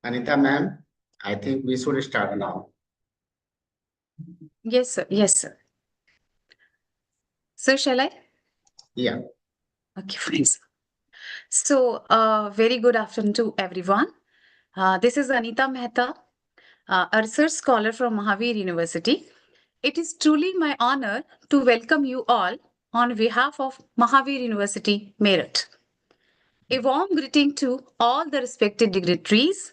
Anita ma'am, I think we should start now. Yes, sir. Yes, sir. So shall I? Yeah. Okay, fine. So, very good afternoon to everyone. This is Anita Mehta, a research scholar from Mahavir University. It is truly my honor to welcome you all on behalf of Mahavir University, Meerut. A warm greeting to all the respected dignitaries,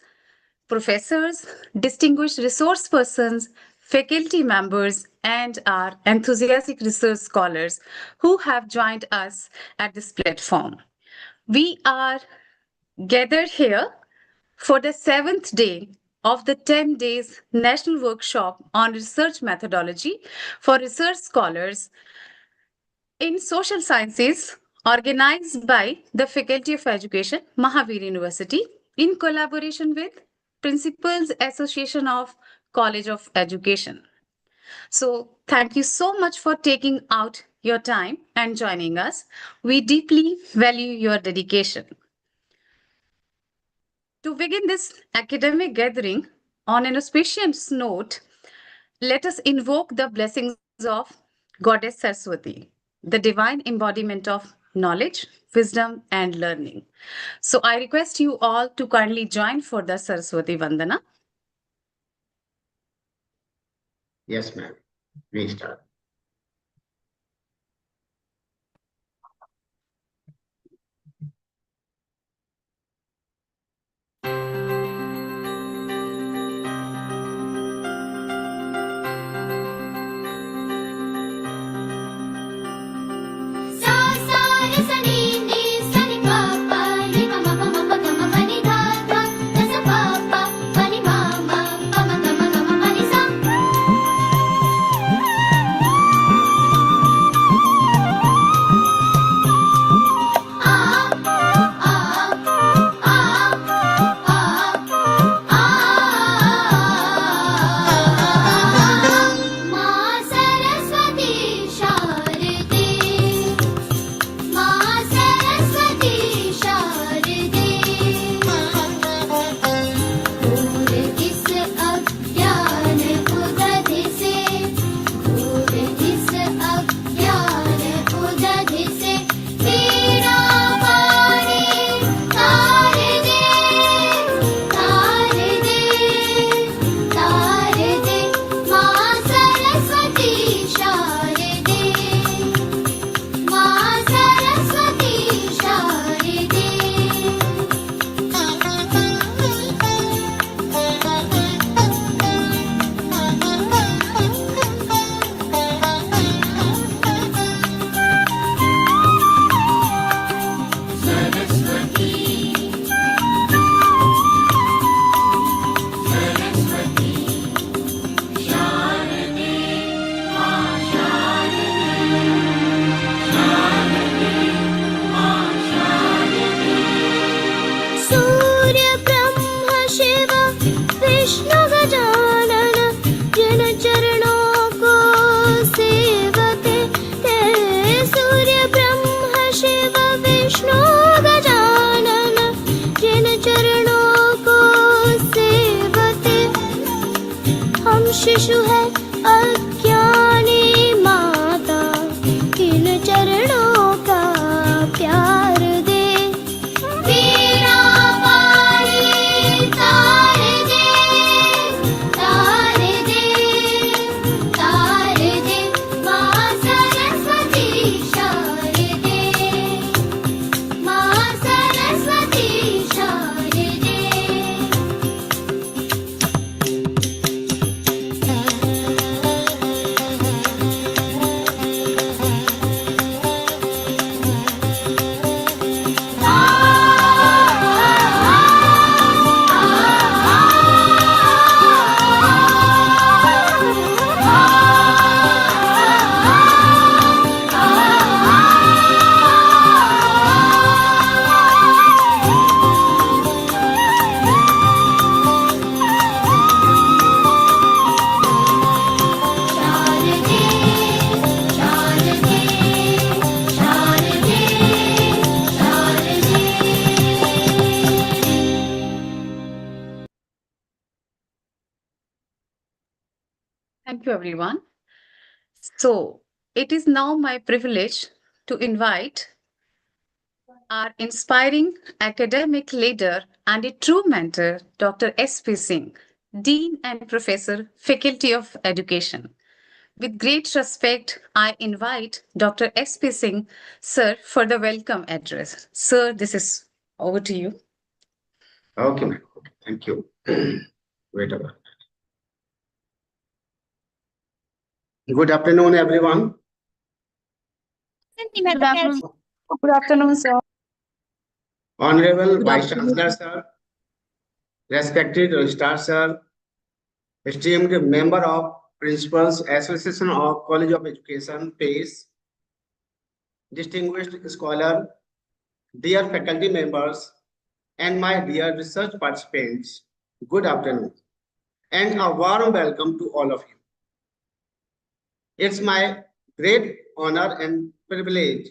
professors, distinguished resource persons, faculty members, and our enthusiastic research scholars who have joined us at this platform. We are gathered here for the seventh day of the 10 days National Workshop on Research Methodology for Research Scholars in Social Sciences, organized by the Faculty of Education, Mahavir University, in collaboration with Principals Association of College of Education. So, thank you so much for taking out your time and joining us. We deeply value your dedication. To begin this academic gathering on an auspicious note, let us invoke the blessings of Goddess Saraswati, the divine embodiment of knowledge, wisdom, and learning. So I request you all to kindly join for the Saraswati Vandana. Yes, ma'am. We start. शिशु है अज्ञानी माता, किन चरणों का प्यार दे। तेरा पानी तार दे, तार दे, तार दे, माँ सरस्वती शारदे, माँ सरस्वती शारदे। Thank you, everyone. So, it is now my privilege to invite our inspiring academic leader and a true mentor, Dr. S.P. Singh, Dean and Professor, Faculty of Education. With great respect, I invite Dr. S.P. Singh, sir, for the welcome address. Sir, this is over to you. Okay, ma'am. Okay, thank you. Wait a minute. Good afternoon, everyone. Good afternoon, sir. Honorable Good Vice afternoon. Chancellor, sir, respected Registrar, sir, esteemed member of Principals Association of College of Education, PACE, distinguished scholar, dear faculty members, and my dear research participants, good afternoon, and a warm welcome to all of you. It's my great honor and privilege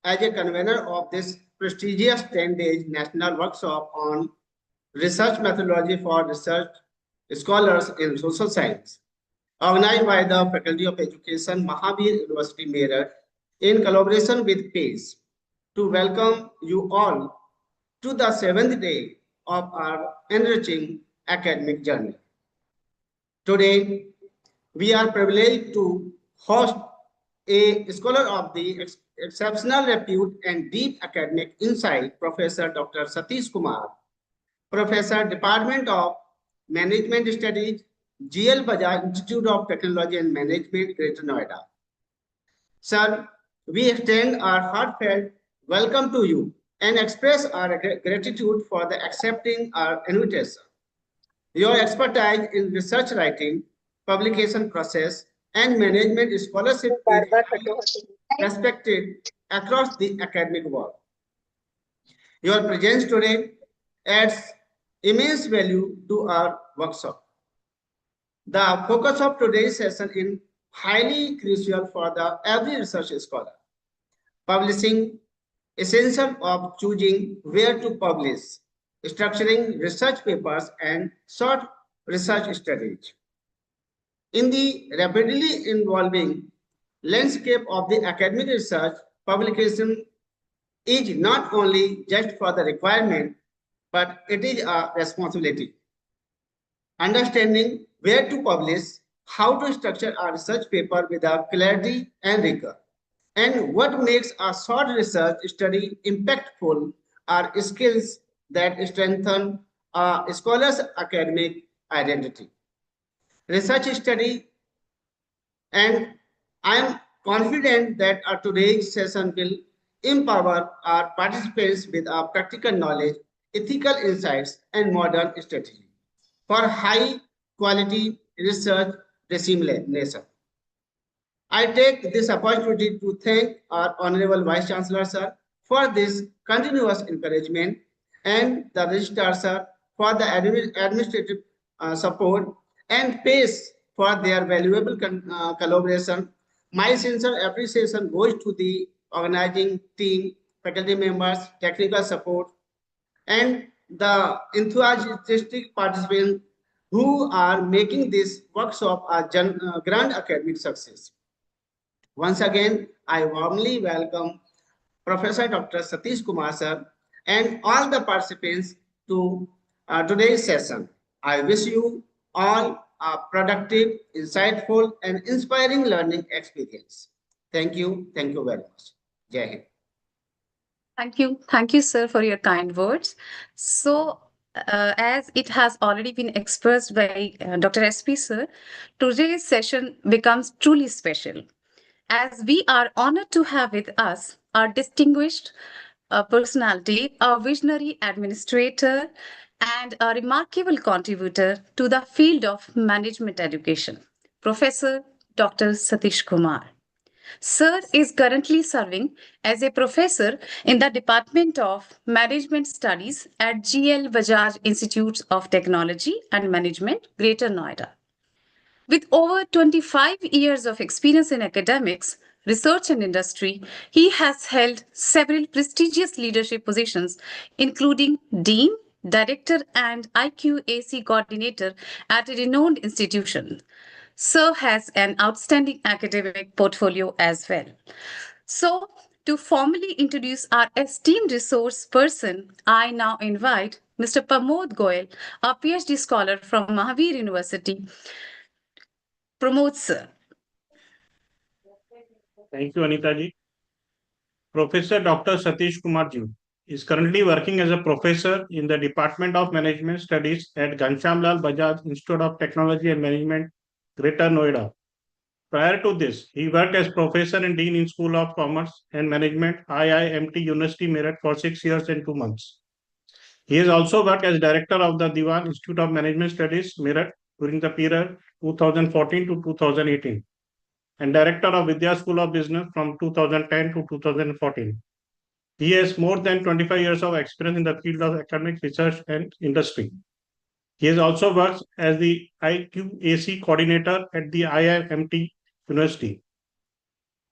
as a convener of this prestigious 10-day national workshop on research methodology for research scholars in social science, organized by the Faculty of Education, Mahavir University, Meerut, in collaboration with PACE, to welcome you all to the 7th day of our enriching academic journey. Today, we are privileged to host a scholar of the exceptional repute and deep academic insight, Professor Dr. Satish Kumar, Professor, Department of Management Studies, GL Bajaj Institute of Technology and Management, Greater Noida. Sir, we extend our heartfelt welcome to you and express our gratitude for the accepting our invitation. Your expertise in research writing, publication process, and management scholarship is highly respected across the academic world. Your presence today adds immense value to our workshop. The focus of today's session is highly crucial for the every research scholar. Publishing essential of choosing where to publish, structuring research papers, and short research studies. In the rapidly evolving landscape of the academic research, publication is not only just for the requirement, but it is a responsibility. Understanding where to publish, how to structure a research paper with a clarity and rigor, and what makes a short research study impactful are skills that strengthen a scholar's academic identity. Research study, and I am confident that our today's session will empower our participants with our practical knowledge, ethical insights, and modern strategy for high quality research dissemination. I take this opportunity to thank our Honorable Vice Chancellor, sir, for this continuous encouragement and the Registrar, sir, for the administrative support and PACE for their valuable collaboration. My sincere appreciation goes to the organizing team, faculty members, technical support, and the enthusiastic participants who are making this workshop a grand academic success. Once again, I warmly welcome Professor Dr. Satish Kumar sir and all the participants to today's session. I wish you all a productive, insightful, and inspiring learning experience. Thank you. Thank you very much. Jai Hind. Thank you. Thank you, sir, for your kind words. So, as it has already been expressed by Dr. SP, sir, today's session becomes truly special as we are honored to have with us our distinguished personality, a visionary administrator, and a remarkable contributor to the field of management education, Professor Dr. Satish Kumar. Sir is currently serving as a professor in the Department of Management Studies at GL Bajaj Institute of Technology and Management, Greater Noida. With over 25 years of experience in academics, research, and industry, he has held several prestigious leadership positions, including Dean, Director, and IQAC Coordinator at a renowned institution. Sir has an outstanding academic portfolio as well. So, to formally introduce our esteemed resource person, I now invite Mr. Pramod Goyal, our PhD scholar from Mahavir University. Pramod, sir. Thank you, Anita ji. Professor Dr. Satish Kumar ji is currently working as a professor in the Department of Management Studies at Ghanshyam Bajaj Institute of Technology and Management, Greater Noida. Prior to this, he worked as professor and dean in School of Commerce and Management, IIMT University Meerut for 6 years and 2 months. He has also worked as director of the Diwan Institute of Management Studies, Meerut, during the period 2014 to 2018, and director of Vidya School of Business from 2010 to 2014. He has more than 25 years of experience in the field of academic research and industry. He has also worked as the IQAC coordinator at the IIMT University.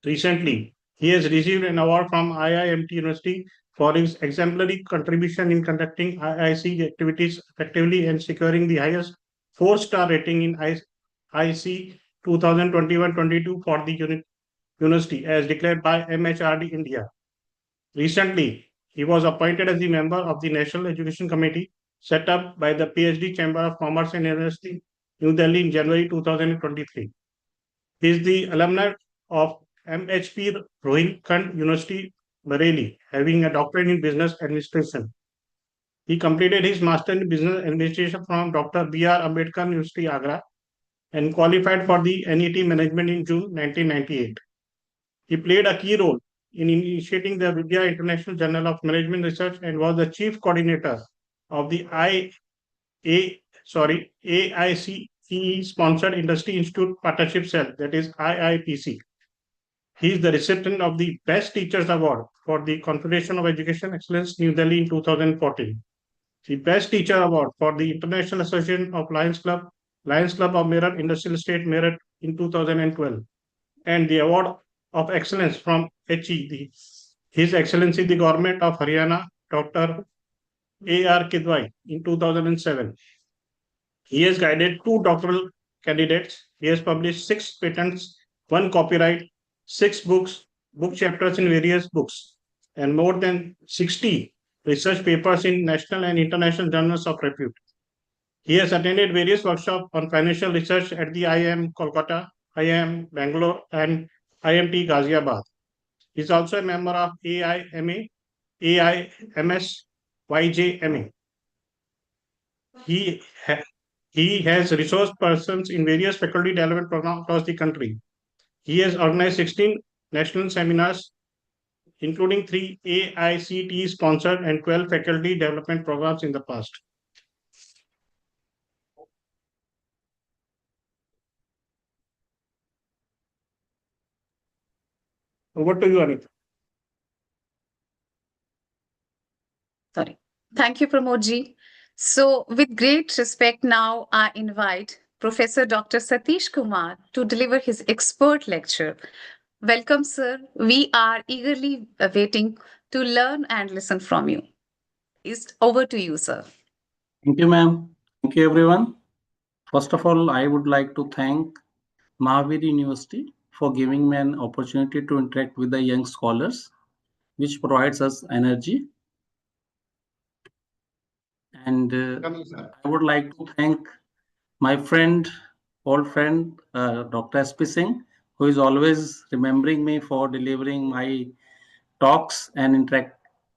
Recently, he has received an award from IIMT University for his exemplary contribution in conducting IIC activities effectively and securing the highest 4-star rating in IC 2021-22 for the university as declared by MHRD India. Recently, he was appointed as the member of the National Education Committee set up by the PhD Chamber of Commerce and University, New Delhi in January 2023. He is the alumni of MHP Rohilkhand University, Bareilly, having a doctorate in business administration. He completed his master in business administration from Dr. B.R. Ambedkar University, Agra, and qualified for the NET management in June 1998. He played a key role in initiating the Vidya International Journal of Management Research and was the chief coordinator of the AICTE sponsored Industry Institute Partnership Cell, that is IIPC. He is the recipient of the Best Teachers Award for the Confederation of Education Excellence, New Delhi in 2014. The Best Teacher Award for the International Association of Lions Club of Meerut Industrial Estate, Meerut in 2012, and the Award of Excellence from HE, His Excellency the Government of Haryana, Dr. A.R. Kidwai in 2007. He has guided 2 doctoral candidates. He has published 6 patents, 1 copyright, 6 books, book chapters in various books, and more than 60 research papers in national and international journals of repute. He has attended various workshops on financial research at the IIM Kolkata, IIM Bangalore, and IMT Ghaziabad. He is also a member of AIMA, AIMS, YJMA. He has resource persons in various faculty development programs across the country. He has organized 16 national seminars, including 3 AICTE sponsored and 12 faculty development programs in the past. Over to you, Anita. Sorry. Thank you, Pramod ji. So, with great respect, now I invite Professor Dr. Satish Kumar to deliver his expert lecture. Welcome, sir. We are eagerly waiting to learn and listen from you. It's over to you, sir. Thank you, ma'am. Thank you, everyone. First of all, I would like to thank Mahavir University for giving me an opportunity to interact with the young scholars, which provides us energy. And I would like to thank my friend, old friend, Dr. S.P. Singh, who is always remembering me for delivering my talks and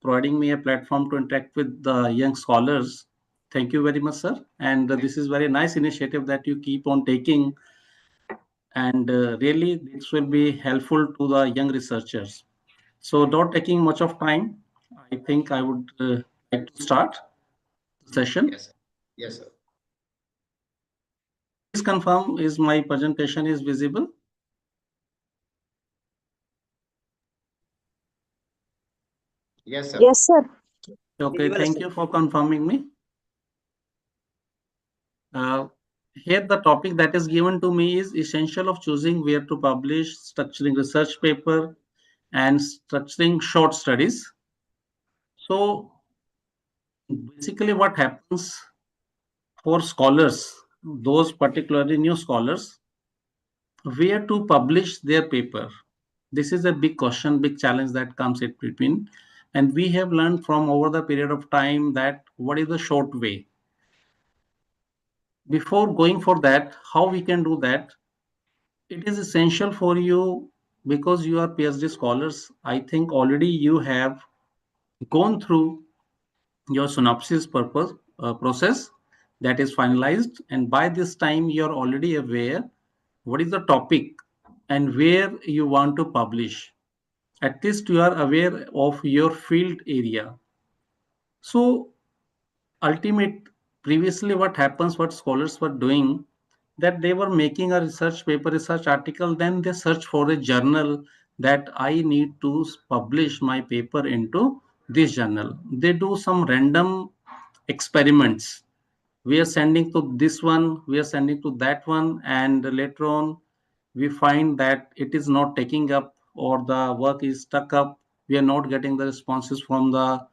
providing me a platform to interact with the young scholars. Thank you very much, sir. And this is very nice initiative that you keep on taking. And really, this will be helpful to the young researchers. So not taking much of time, I think I would like to start the session. Yes, yes, sir. Please confirm is my presentation is visible. Yes, sir. Yes, sir. Okay, thank you for confirming me. Here the topic that is given to me is essential of choosing where to publish, structuring research paper, and structuring short studies. So basically what happens for scholars, those particularly new scholars, where to publish their paper. This is a big question, big challenge that comes in between. And we have learned from over the period of time that what is the short way. Before going for that, how we can do that? It is essential for you because you are PhD scholars. I think already you have gone through your synopsis process that is finalized, and by this time you are already aware what is the topic and where you want to publish. At least you are aware of your field area. So ultimate previously what happens, what scholars were doing, that they were making a research paper, research article, then they search for a journal that I need to publish my paper into this journal. They do some random experiments. We are sending to this one, we are sending to that one, and later on we find that it is not taking up or the work is stuck up. We are not getting the responses from the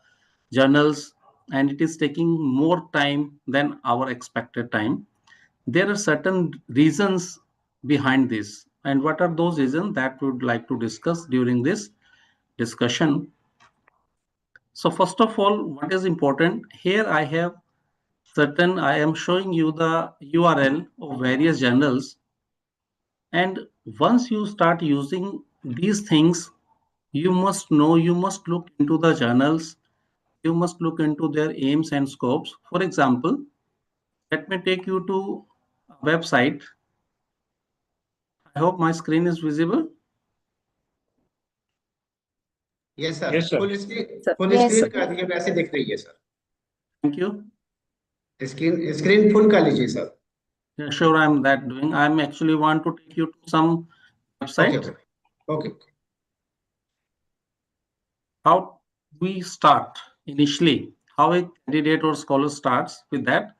journals, and it is taking more time than our expected time. There are certain reasons behind this, and what are those reasons that we would like to discuss during this discussion. So first of all, what is important here, I have certain, I am showing you the URL of various journals, and once you start using these things, you must know, you must look into the journals, you must look into their aims and scopes. For example, let me take you to a website. I hope my screen is visible. Yes, sir. Yes, sir. Full screen, Sir. full Yes, screen sir. कर दीजिए वैसे दिख रही है sir. Thank you. Screen full कर लीजिए sir. Yeah, sure, I'm that doing. I'm actually want to take you to some website. Okay. Okay. How we start initially, how a candidate or scholar starts with that.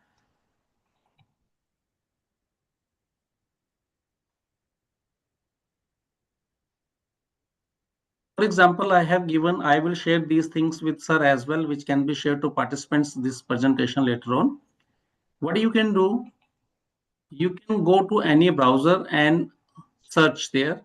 For example, I have given, I will share these things with sir as well, which can be shared to participants this presentation later on. What you can do, you can go to any browser and search there.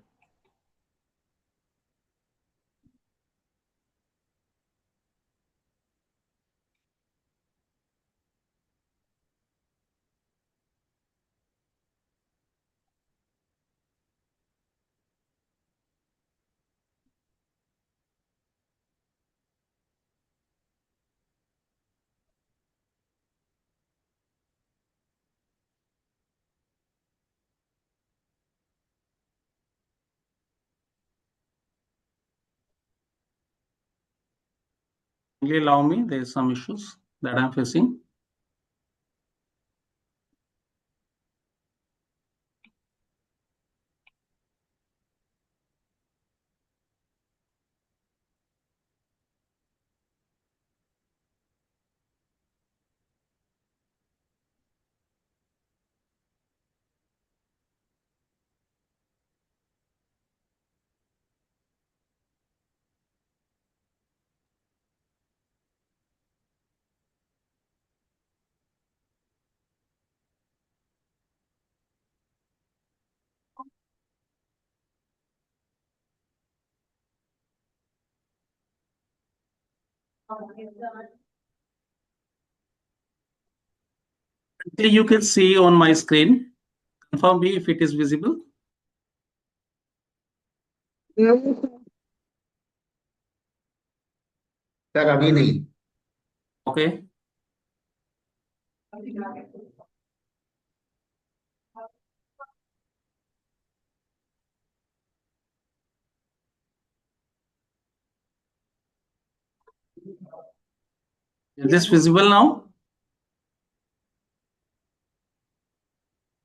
Kindly allow me, there is some issues that I'm facing. You can see on my screen. Confirm me if it is visible. Sir अभी नहीं. Okay. Is this visible now?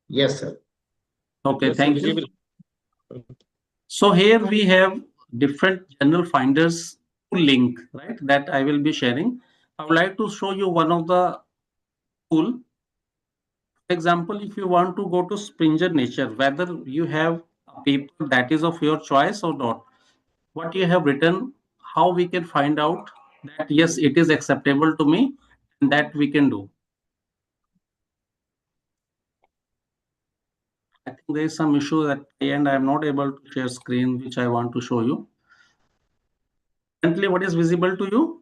Yes, sir. Okay, Yes, thank visible. you. So here we have different journal finders link, right, that I will be sharing. I would like to show you one of the tool. For example, if you want to go to Springer Nature, whether you have a paper that is of your choice or not, what you have written, how we can find out that yes, it is acceptable to me, and that we can do. I think there is some issue at the end. I am not able to share screen, which I want to show you. Currently, what is visible to you?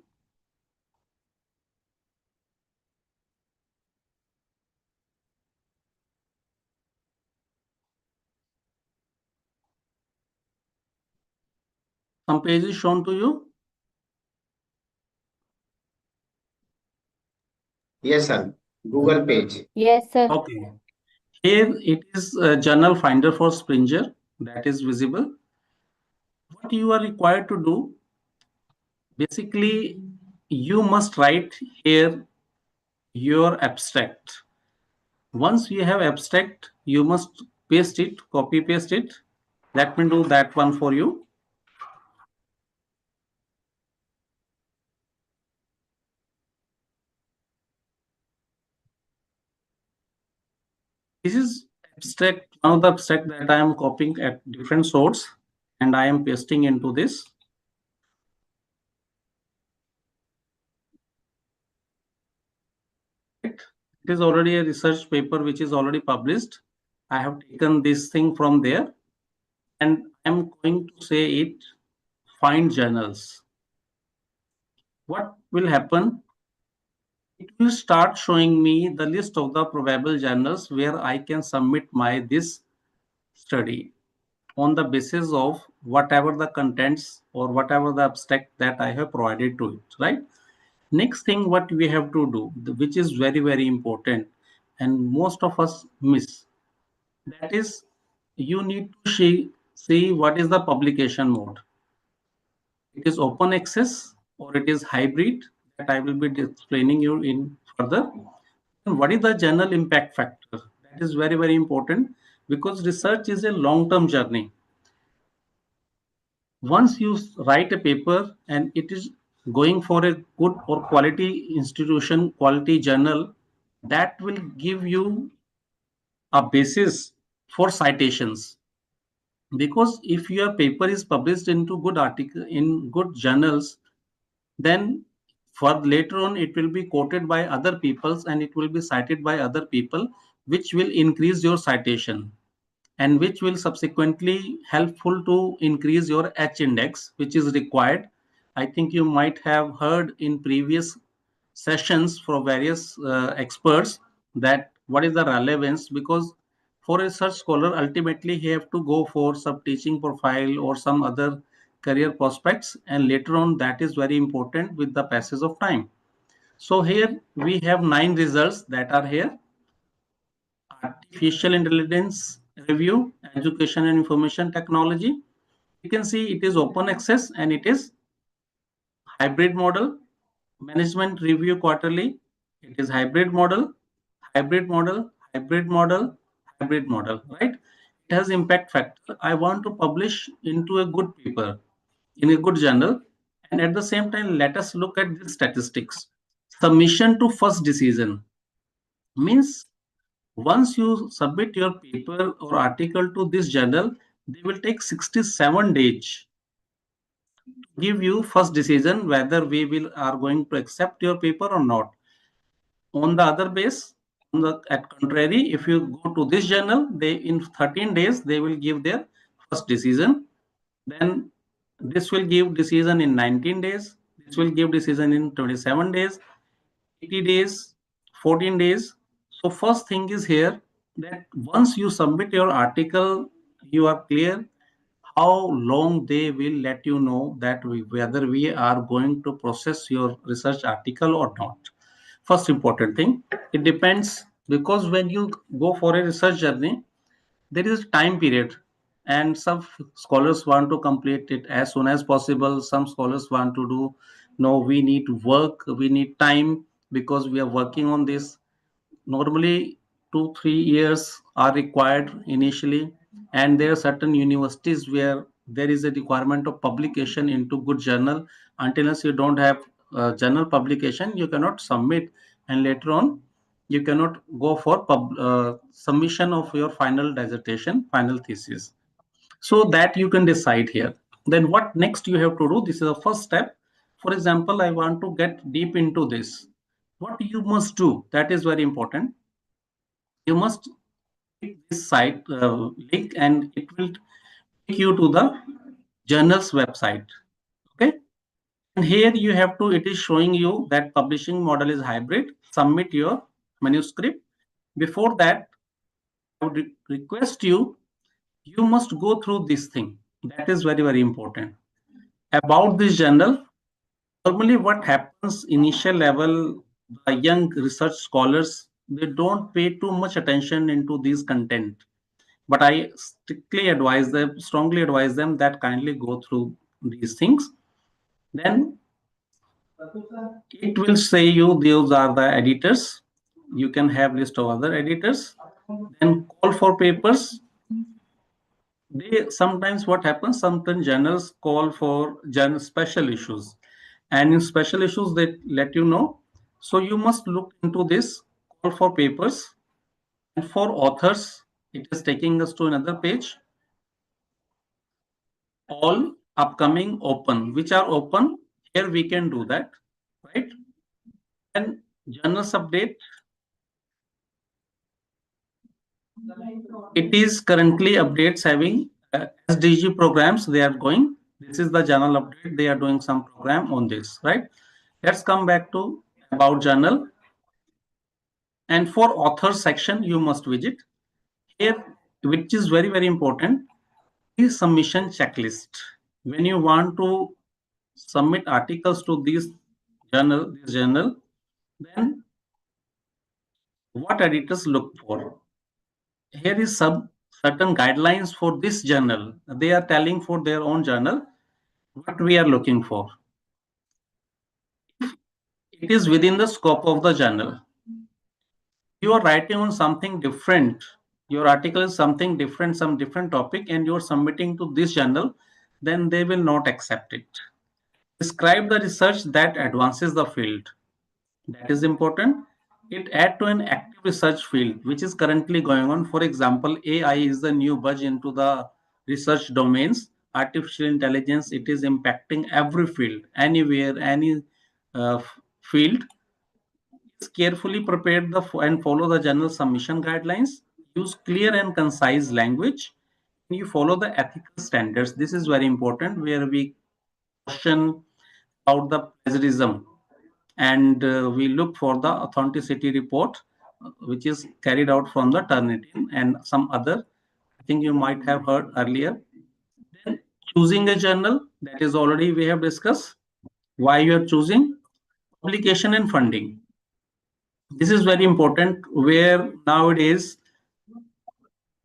Some page is shown to you. Yes, sir. Google page. Yes, sir. Okay. Here it is a journal finder for Springer that is visible. What you are required to do, basically, you must write here your abstract. Once you have abstract, you must paste it, copy paste it. Let me do that one for you. This is abstract, one of the abstract that I am copying at different source and I am pasting into this. It is already a research paper which is already published. I have taken this thing from there and I'm going to say it, find journals. What will happen? It will start showing me the list of the probable journals where I can submit my this study on the basis of whatever the contents or whatever the abstract that I have provided to it, right? Next thing what we have to do, which is very, very important and most of us miss, that is you need to see what is the publication mode. It is open access or it is hybrid, that I will be explaining you in further. And what is the journal impact factor? That is very, very important because research is a long-term journey. Once you write a paper and it is going for a good or quality institution, quality journal, that will give you a basis for citations. Because if your paper is published into good article in good journals, then for later on it will be quoted by other peoples and it will be cited by other people, which will increase your citation and which will subsequently helpful to increase your H index, which is required. I think you might have heard in previous sessions from various experts that what is the relevance, because for a research scholar ultimately he have to go for some teaching profile or some other career prospects, and later on that is very important with the passage of time. So here we have 9 results that are here. Artificial intelligence review, education and information technology. You can see it is open access and it is hybrid model. Management review quarterly, it is hybrid model, hybrid model, hybrid model, hybrid model, right? It has impact factor. I want to publish into a good paper in a good journal, and at the same time let us look at the statistics. Submission to first decision means once you submit your paper or article to this journal, they will take 67 days to give you first decision whether we will are going to accept your paper or not. On the other base, on the at contrary, if you go to this journal, they in 13 days they will give their first decision. Then this will give decision in 19 days. This will give decision in 27 days, 80 days, 14 days. So first thing is here that once you submit your article, you are clear how long they will let you know that whether we are going to process your research article or not. First important thing, it depends because when you go for a research journey, there is a time period and some scholars want to complete it as soon as possible. Some scholars want to do, no, we need to work, we need time because we are working on this. Normally 2-3 years are required initially, and there are certain universities where there is a requirement of publication into good journal. Until unless you don't have journal publication, you cannot submit, and later on you cannot go for submission of your final dissertation, final thesis. So that you can decide here. Then what next you have to do, this is the first step. For example, I want to get deep into this. What you must do, that is very important. You must click this site link and it will take you to the journal's website. Okay. And here you have to, it is showing you that publishing model is hybrid. Submit your manuscript. Before that, I would request you, you must go through this thing. That is very, very important. About this journal, normally what happens initial level, the young research scholars, they don't pay too much attention into these content. But I strongly advise them that kindly go through these things. Then it will say you those are the editors. You can have list of other editors. Then call for papers. They sometimes what happens, sometimes journals call for special issues, and in special issues they let you know. So you must look into this, call for papers. And for authors, it is taking us to another page. All upcoming open, which are open, here we can do that, right? And journals update, it is currently updates having SDG programs they are going. This is the journal update. They are doing some program on this, right? Let's come back to about journal. And for author section, you must visit here, which is very, very important, is submission checklist. When you want to submit articles to this journal, then what editors look for? Here is some certain guidelines for this journal. They are telling for their own journal what we are looking for. It is within the scope of the journal. You are writing on something different. Your article is something different, some different topic, and you are submitting to this journal, then they will not accept it. Describe the research that advances the field. That is important. It add to an active research field which is currently going on. For example, AI is the new buzz into the research domains. Artificial intelligence, it is impacting every field, anywhere, any field. Carefully prepare and follow the journal submission guidelines. Use clear and concise language. You follow the ethical standards. This is very important, where we question about the plagiarism, and we look for the authenticity report, which is carried out from the Turnitin and some other. I think you might have heard earlier. Then choosing a journal, that is already we have discussed. Why you are choosing? Publication and funding. This is very important, where nowadays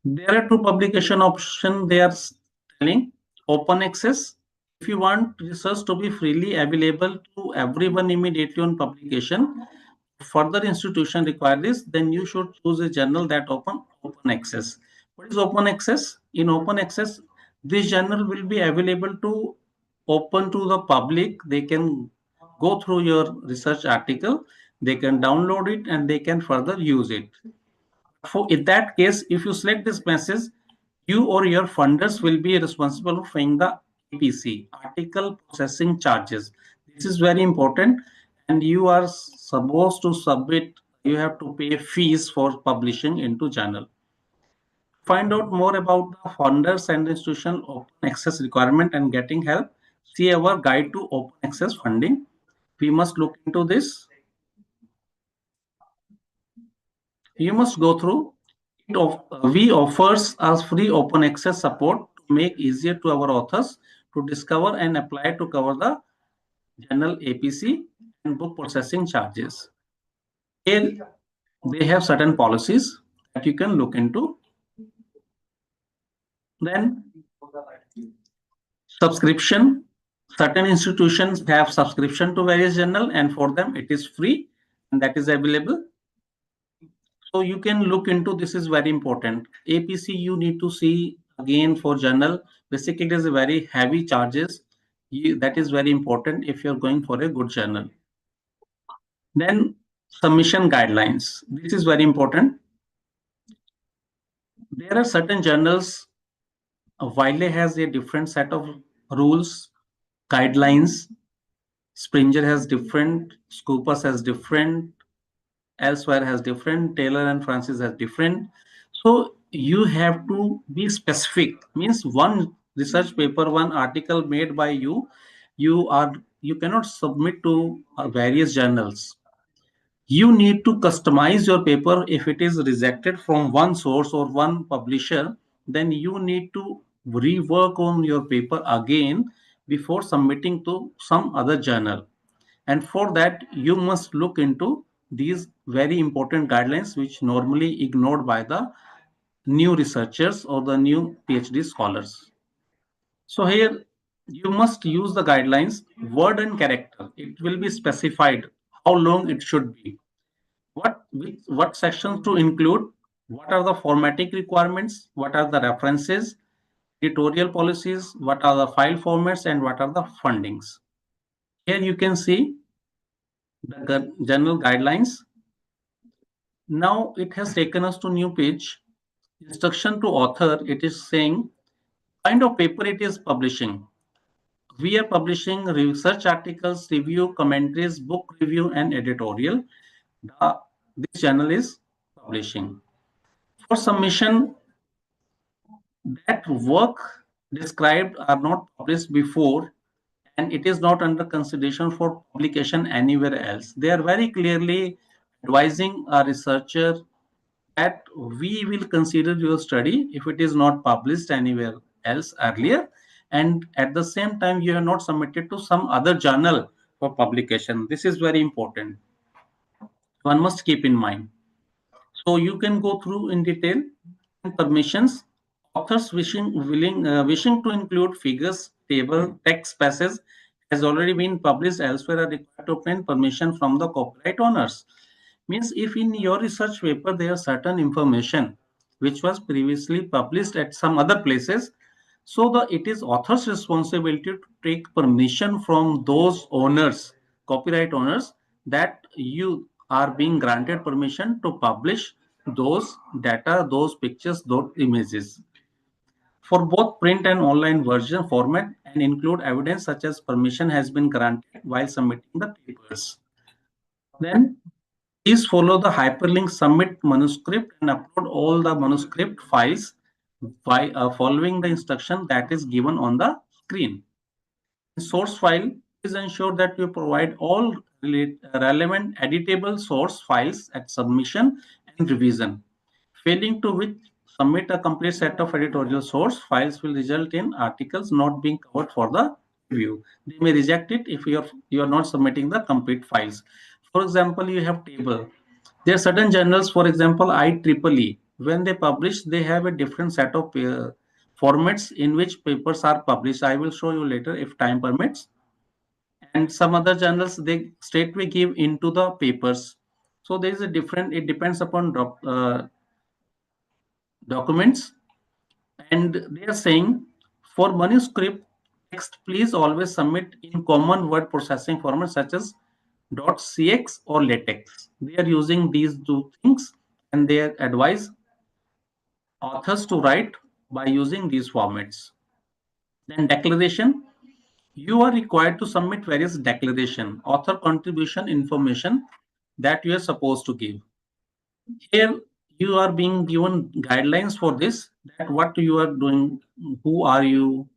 there are two publication options. They are telling open access. If you want research to be freely available to everyone immediately on publication, further institution require this, then you should choose a journal that open access. What is open access? In open access, this journal will be available to open to the public. They can go through your research article, they can download it, and they can further use it. For in that case, if you select this message, you or your funders will be responsible for paying the APC, article processing charges. This is very important, and you are supposed to submit, you have to pay fees for publishing into journal. Find out more about the funders and institutional open access requirement and getting help. See our guide to open access funding. We must look into this. You must go through. We offers us free open access support to make easier to our authors to discover and apply to cover the journal APC and book processing charges. Here they have certain policies that you can look into. Then subscription. Certain institutions have subscription to various journal, and for them it is free and that is available. So you can look into, this is very important. APC you need to see again for journal. Basically, it is a very heavy charges. That is very important if you're going for a good journal. Then submission guidelines. This is very important. There are certain journals, Wiley has a different set of rules, guidelines. Springer has different, Scopus has different, Elsewhere has different, Taylor and Francis has different. So you have to be specific. Means one research paper, one article made by you, you cannot submit to various journals. You need to customize your paper. If it is rejected from one source or one publisher, then you need to rework on your paper again before submitting to some other journal. And for that, you must look into these very important guidelines, which normally ignored by the new researchers or the new PhD scholars. So here you must use the guidelines, word and character. It will be specified how long it should be, what sections to include, what are the formatting requirements, what are the references, editorial policies, what are the file formats, and what are the fundings. Here you can see the general guidelines. Now it has taken us to new page. Instruction to author. It is saying kind of paper it is publishing. We are publishing research articles, review, commentaries, book review, and editorial. This journal is publishing. For submission, that work described are not published before and it is not under consideration for publication anywhere else. They are very clearly advising a researcher that we will consider your study if it is not published anywhere else earlier, and at the same time you have not submitted to some other journal for publication. This is very important. One must keep in mind. So you can go through in detail. Permissions. Authors wishing to include figures, table, text passage has already been published elsewhere are required to obtain permission from the copyright owners. Means if in your research paper there is certain information which was previously published at some other places, so it is author's responsibility to take permission from those owners, copyright owners, that you are being granted permission to publish those data, those pictures, those images for both print and online version format, and include evidence such as permission has been granted while submitting the papers. Then please follow the hyperlink submit manuscript and upload all the manuscript files by following the instruction that is given on the screen. Source file, please ensure that you provide all relevant editable source files at submission and revision. Failing to which, submit a complete set of editorial source files will result in articles not being covered for the review. They may reject it if you are not submitting the complete files. For example, you have table. There are certain journals, for example, IEEE. When they publish, they have a different set of formats in which papers are published. I will show you later if time permits. And some other journals, they straightway give into the papers. So there is a different, it depends upon documents. And they are saying for manuscript text, please always submit in common word processing format such as .cx or latex. They are using these two things and they advise authors to write by using these formats. Then declaration. You are required to submit various declaration, author contribution information that you are supposed to give. Here you are being given guidelines for this, that what you are doing, who are you,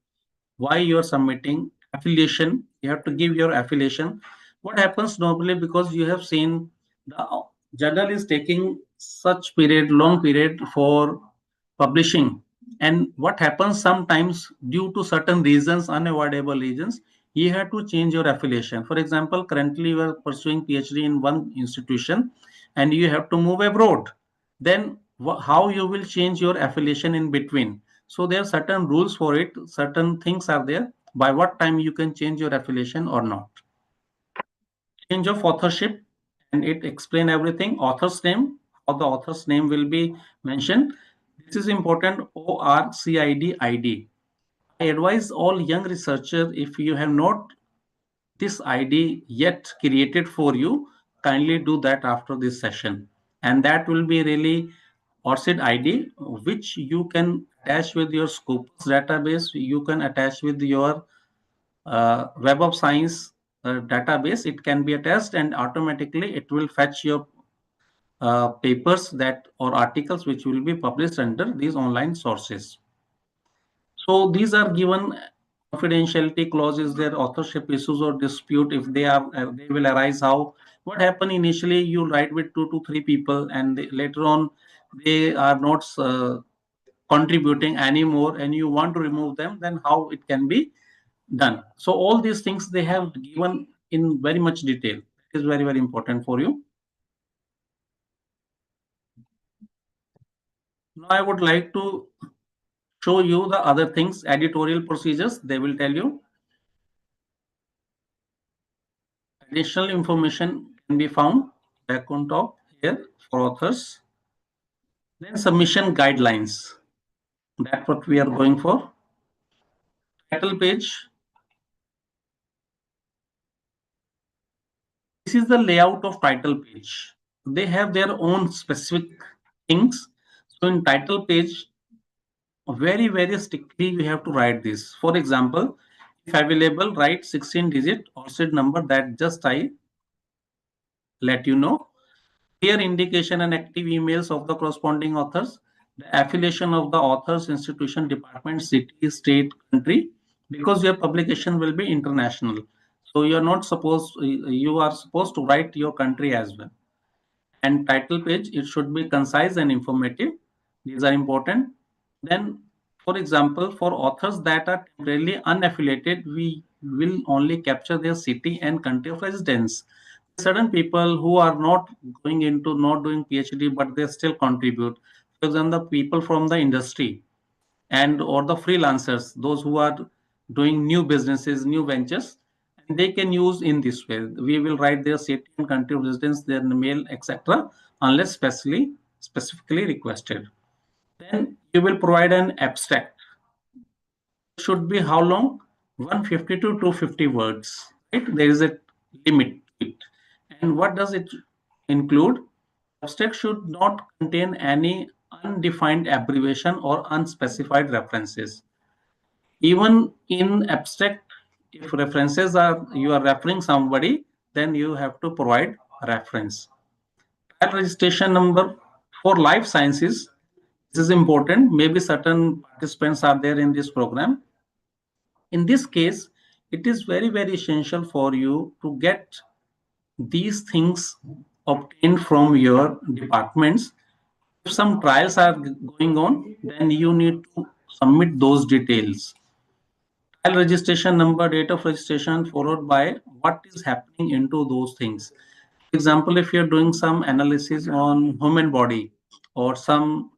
why you are submitting, affiliation. You have to give your affiliation. What happens normally, because you have seen the journal is taking such period, long period for publishing, and what happens sometimes due to certain reasons, unavoidable reasons, you have to change your affiliation. For example, currently you are pursuing PhD in one institution and you have to move abroad, then how you will change your affiliation in between? So there are certain rules for it, certain things are there by what time you can change your affiliation or not. Change of authorship, and it explain everything. Author's name, how the author's name will be mentioned. This is important. ORCID ID. I advise all young researchers, if you have not this ID yet created for you, kindly do that after this session, and that will be really ORCID ID, which you can attach with your Scopus database. You can attach with your Web of Science database. It can be attached and automatically it will fetch your papers that or articles which will be published under these online sources. So these are given confidentiality clauses, their authorship issues or dispute if they are they will arise. How what happened initially, you write with 2 to 3 people and later on they are not contributing anymore and you want to remove them, then how it can be done. So all these things they have given in very much detail. It is very, very important for you. Now I would like to show you the other things, editorial procedures. They will tell you. Additional information can be found back on top here for authors. Then submission guidelines. That's what we are going for. Title page. This is the layout of title page. They have their own specific things. So in title page, very, very strictly we have to write this. For example, if available, write 16-digit ORCID number that just I let you know. Clear indication and active emails of the corresponding authors, the affiliation of the authors, institution, department, city, state, country, because your publication will be international. So you are supposed to write your country as well. And title page, it should be concise and informative. These are important. Then, for example, for authors that are temporarily unaffiliated, we will only capture their city and country of residence. Certain people who are not going into not doing PhD, but they still contribute. For example, the people from the industry and or the freelancers, those who are doing new businesses, new ventures, and they can use in this way. We will write their city and country of residence, their mail, etc., unless specifically requested. Then you will provide an abstract. It should be how long? 150 to 250 words. Right? There is a limit to it. And what does it include? Abstract should not contain any undefined abbreviation or unspecified references. Even in abstract, if references are you are referring somebody, then you have to provide reference. Trial registration number for life sciences, this is important. Maybe certain participants are there in this program. In this case, it is very, very essential for you to get these things obtained from your departments. If some trials are going on, then you need to submit those details. Trial registration number, date of registration, followed by what is happening into those things. For example, if you're doing some analysis on human body or some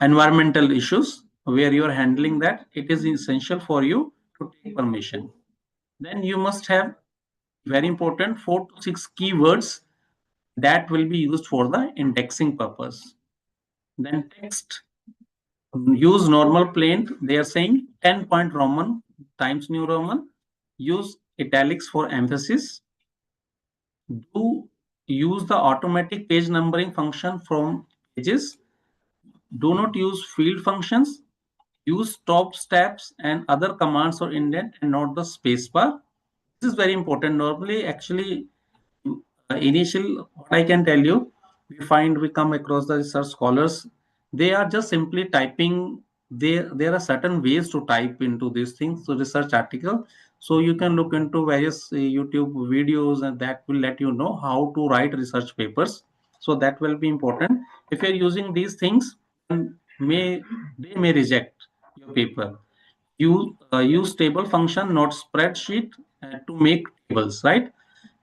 environmental issues where you're handling that, it is essential for you to take permission. Then you must have, very important, 4 to 6 keywords that will be used for the indexing purpose. Then text, use normal plain. They are saying 10-point Roman times New Roman. Use italics for emphasis. Do use the automatic page numbering function from pages. Do not use field functions. Use stop steps and other commands or indent and not the spacebar. This is very important. Normally, actually, initial, what I can tell you, we come across the research scholars, they are just simply typing. There are certain ways to type into these things, so research article. So you can look into various YouTube videos and that will let you know how to write research papers. So that will be important. If you're using these things, then they may reject your paper. You use table function, not spreadsheet, to make tables, right?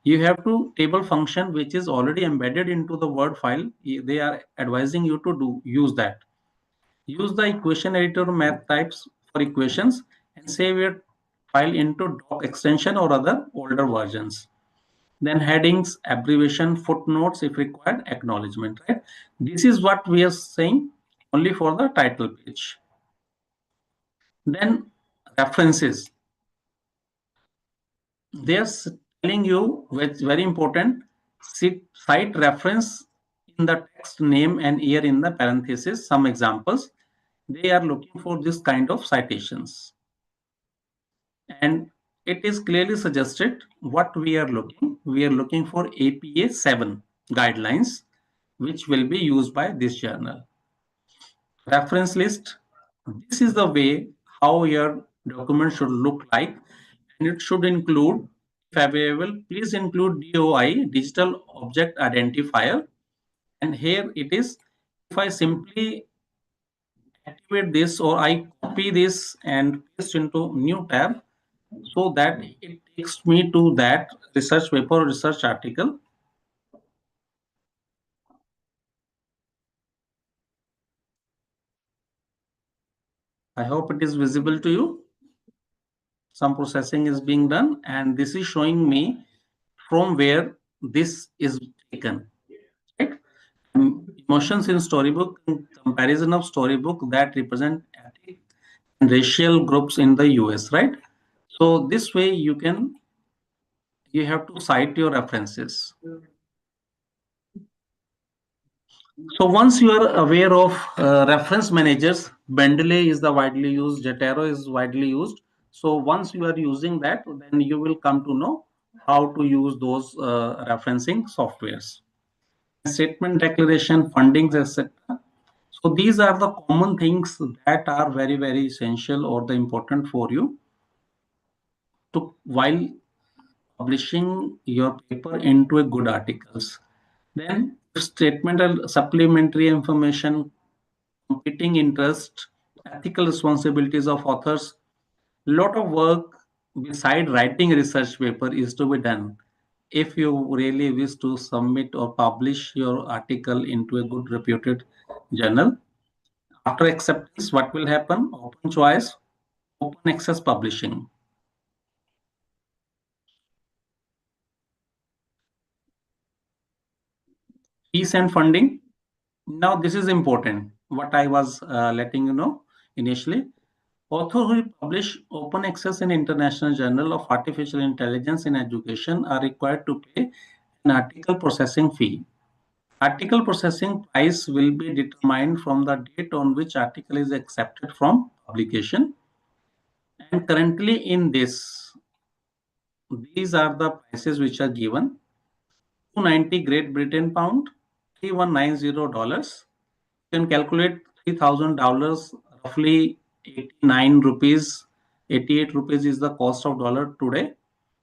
You have to table function which is already embedded into the Word file. They are advising you to use that. Use the equation editor math types for equations and save your file into doc extension or other older versions. Then headings, abbreviation, footnotes if required, acknowledgement, right? This is what we are saying only for the title page. Then references. They are telling you, which very important, cite reference in the text, name and year in the parenthesis. Some examples. They are looking for this kind of citations. And it is clearly suggested what we are looking. We are looking for APA 7 guidelines. which will be used by this journal. Reference list. This is the way how your document should look like, and it should include, if available, please include DOI, Digital Object Identifier. And here it is, if I simply activate this or I copy this and paste into new tab, so that it takes me to that research paper or research article. I hope it is visible to you. Some processing is being done, and this is showing me from where this is taken, right? Emotions in storybook, comparison of storybook that represent ethnic and racial groups in the US, right? So this way you have to cite your references. So once you are aware of reference managers, Mendeley is the widely used, Zotero is widely used. So once you are using that, then you will come to know how to use those referencing softwares. Statement declaration, fundings, etc. So these are the common things that are very, very essential or the important for you to while publishing your paper into a good articles. Then statement and supplementary information, competing interest, ethical responsibilities of authors. Lot of work beside writing a research paper is to be done. If you really wish to submit or publish your article into a good reputed journal, after acceptance, what will happen? Open choice, open access publishing. Fees and funding. Now this is important. What I was letting you know initially. Authors who publish open access in International Journal of Artificial Intelligence in Education are required to pay an article processing fee. Article processing price will be determined from the date on which article is accepted from publication. And currently in this, these are the prices which are given. 290 Great Britain pound, $3190. You can calculate $3,000, roughly 89 rupees, 88 rupees is the cost of dollar today.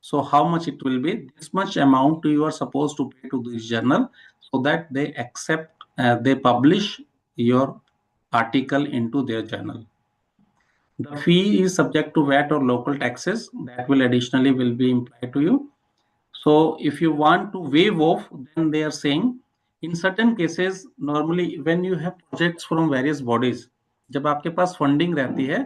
So how much it will be? This much amount you are supposed to pay to this journal so that they accept, they publish your article into their journal. The fee is subject to VAT or local taxes that will additionally will be implied to you. So if you want to waive off, then they are saying in certain cases, normally when you have projects from various bodies, जब आपके पास funding रहती है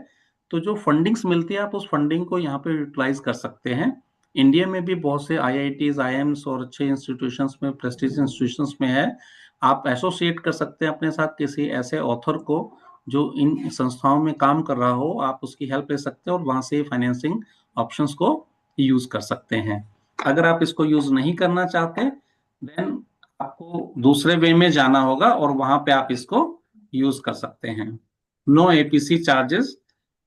तो जो fundings मिलती है आप उस फंडिंग को यहाँ पे यूटिलाइज कर सकते हैं. इंडिया में भी बहुत से IITs, IIMs और अच्छे इंस्टीट्यूशंस में, प्रेस्टीज इंस्टीट्यूशंस में है. आप एसोसिएट कर सकते हैं अपने साथ किसी ऐसे ऑथर को जो इन संस्थाओं में काम कर रहा हो. आप उसकी हेल्प ले सकते हैं और वहां से फाइनेंसिंग ऑप्शंस को यूज कर सकते हैं. अगर आप इसको यूज नहीं करना चाहते, देन आपको दूसरे वे में जाना होगा और वहां पे आप इसको यूज कर सकते हैं. No APC charges.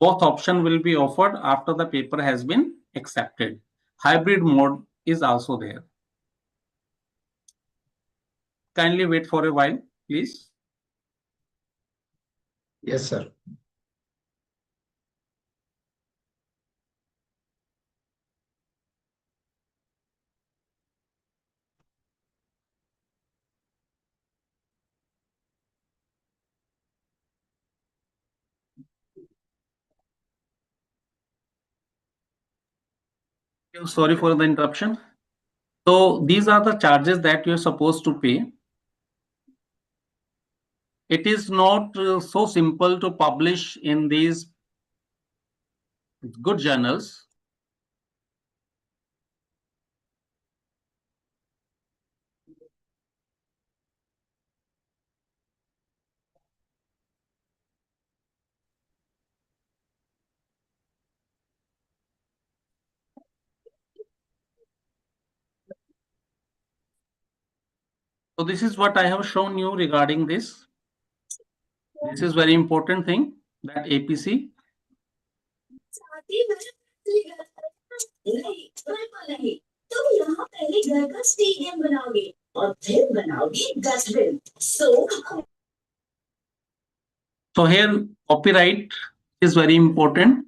Both option will be offered after the paper has been accepted. Hybrid mode is also there. Kindly wait for a while, please. Yes, sir. Sorry for the interruption. So these are the charges that you're supposed to pay. It is not so simple to publish in these good journals. So this is what I have shown you regarding this. This is very important thing, that APC. नहीं, बिल्कुल नहीं. तुम यहाँ पहले घर का stadium बनाओगे, और फिर बनाओगे dustbin so here copyright is very important.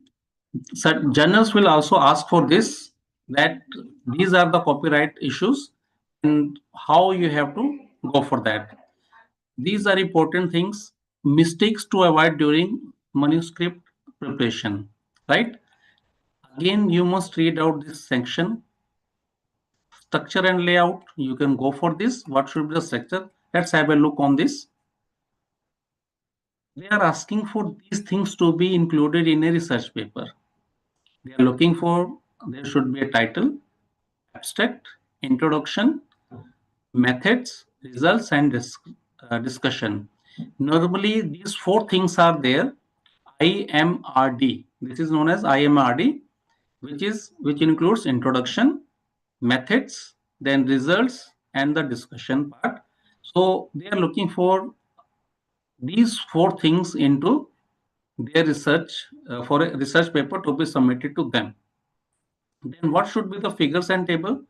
Journals will also ask for this, that these are the copyright issues and how you have to go for that. These are important things, mistakes to avoid during manuscript preparation, right? Again, you must read out this section. Structure and layout, you can go for this. What should be the structure? Let's have a look on this. They are asking for these things to be included in a research paper. They are looking for, there should be a title, abstract, introduction, methods, results, and discussion. Normally, these four things are there. IMRD. This is known as IMRD, which includes introduction, methods, then results, and the discussion part. So they are looking for these four things into their research for a research paper to be submitted to them. Then what should be the figures and table?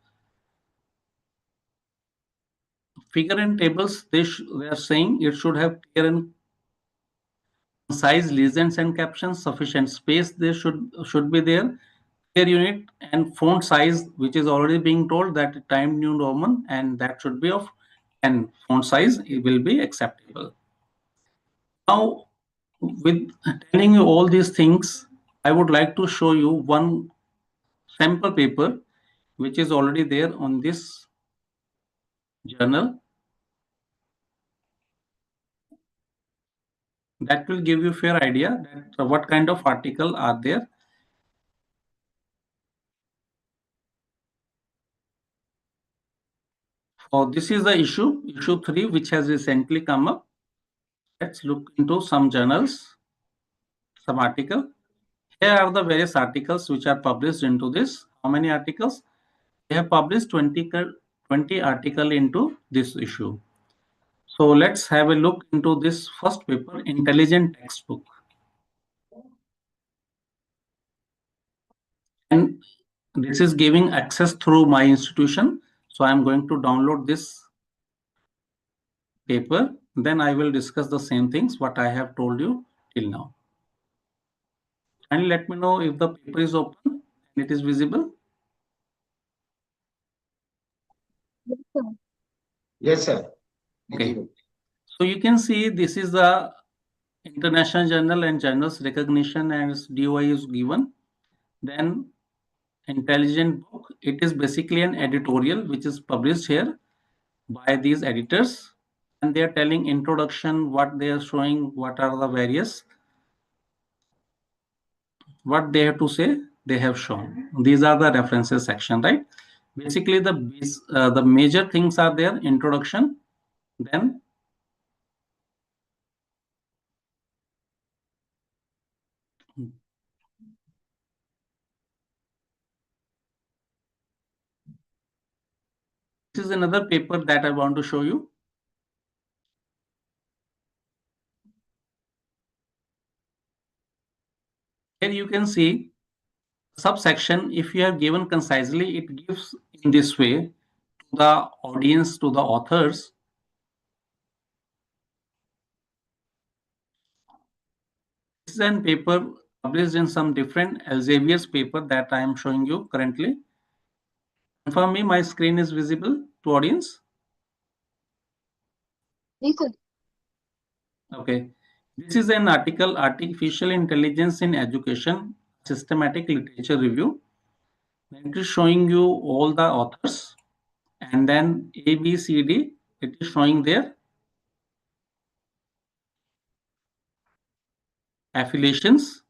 Figure and tables, they are saying it should have clear and concise legends and captions, sufficient space there should be there, clear unit and font size, which is already being told that Time New Roman, and that should be of 10 font size, it will be acceptable. Now, with telling you all these things, I would like to show you one sample paper which is already there on this journal. That will give you a fair idea that what kind of article are there. So this is the issue 3, which has recently come up. Let's look into some journals, some article. Here are the various articles which are published into this. How many articles? They have published 20 article into this issue. So let's have a look into this first paper, Intelligent Textbook. And this is giving access through my institution. So I'm going to download this paper. Then I will discuss the same things what I have told you till now. And let me know if the paper is open and it is visible. Yes, sir. Okay. So you can see this is the international journal and journals recognition as DOI is given. Then Intelligent Book, it is basically an editorial which is published here by these editors, and they are telling introduction, what they are showing, what are the various, what they have to say, they have shown. These are the references section, right? Basically the major things are there: introduction, then this is another paper that I want to show you. Here you can see subsection. If you have given concisely, it gives in this way to the audience, to the authors. This is a paper published in some different Elsevier's paper that I am showing you currently. Confirm me, my screen is visible to audience. Yes, sir. Okay. This is an article, Artificial Intelligence in Education, Systematic Literature Review. It is showing you all the authors, and then A, B, C, D, it is showing their affiliations.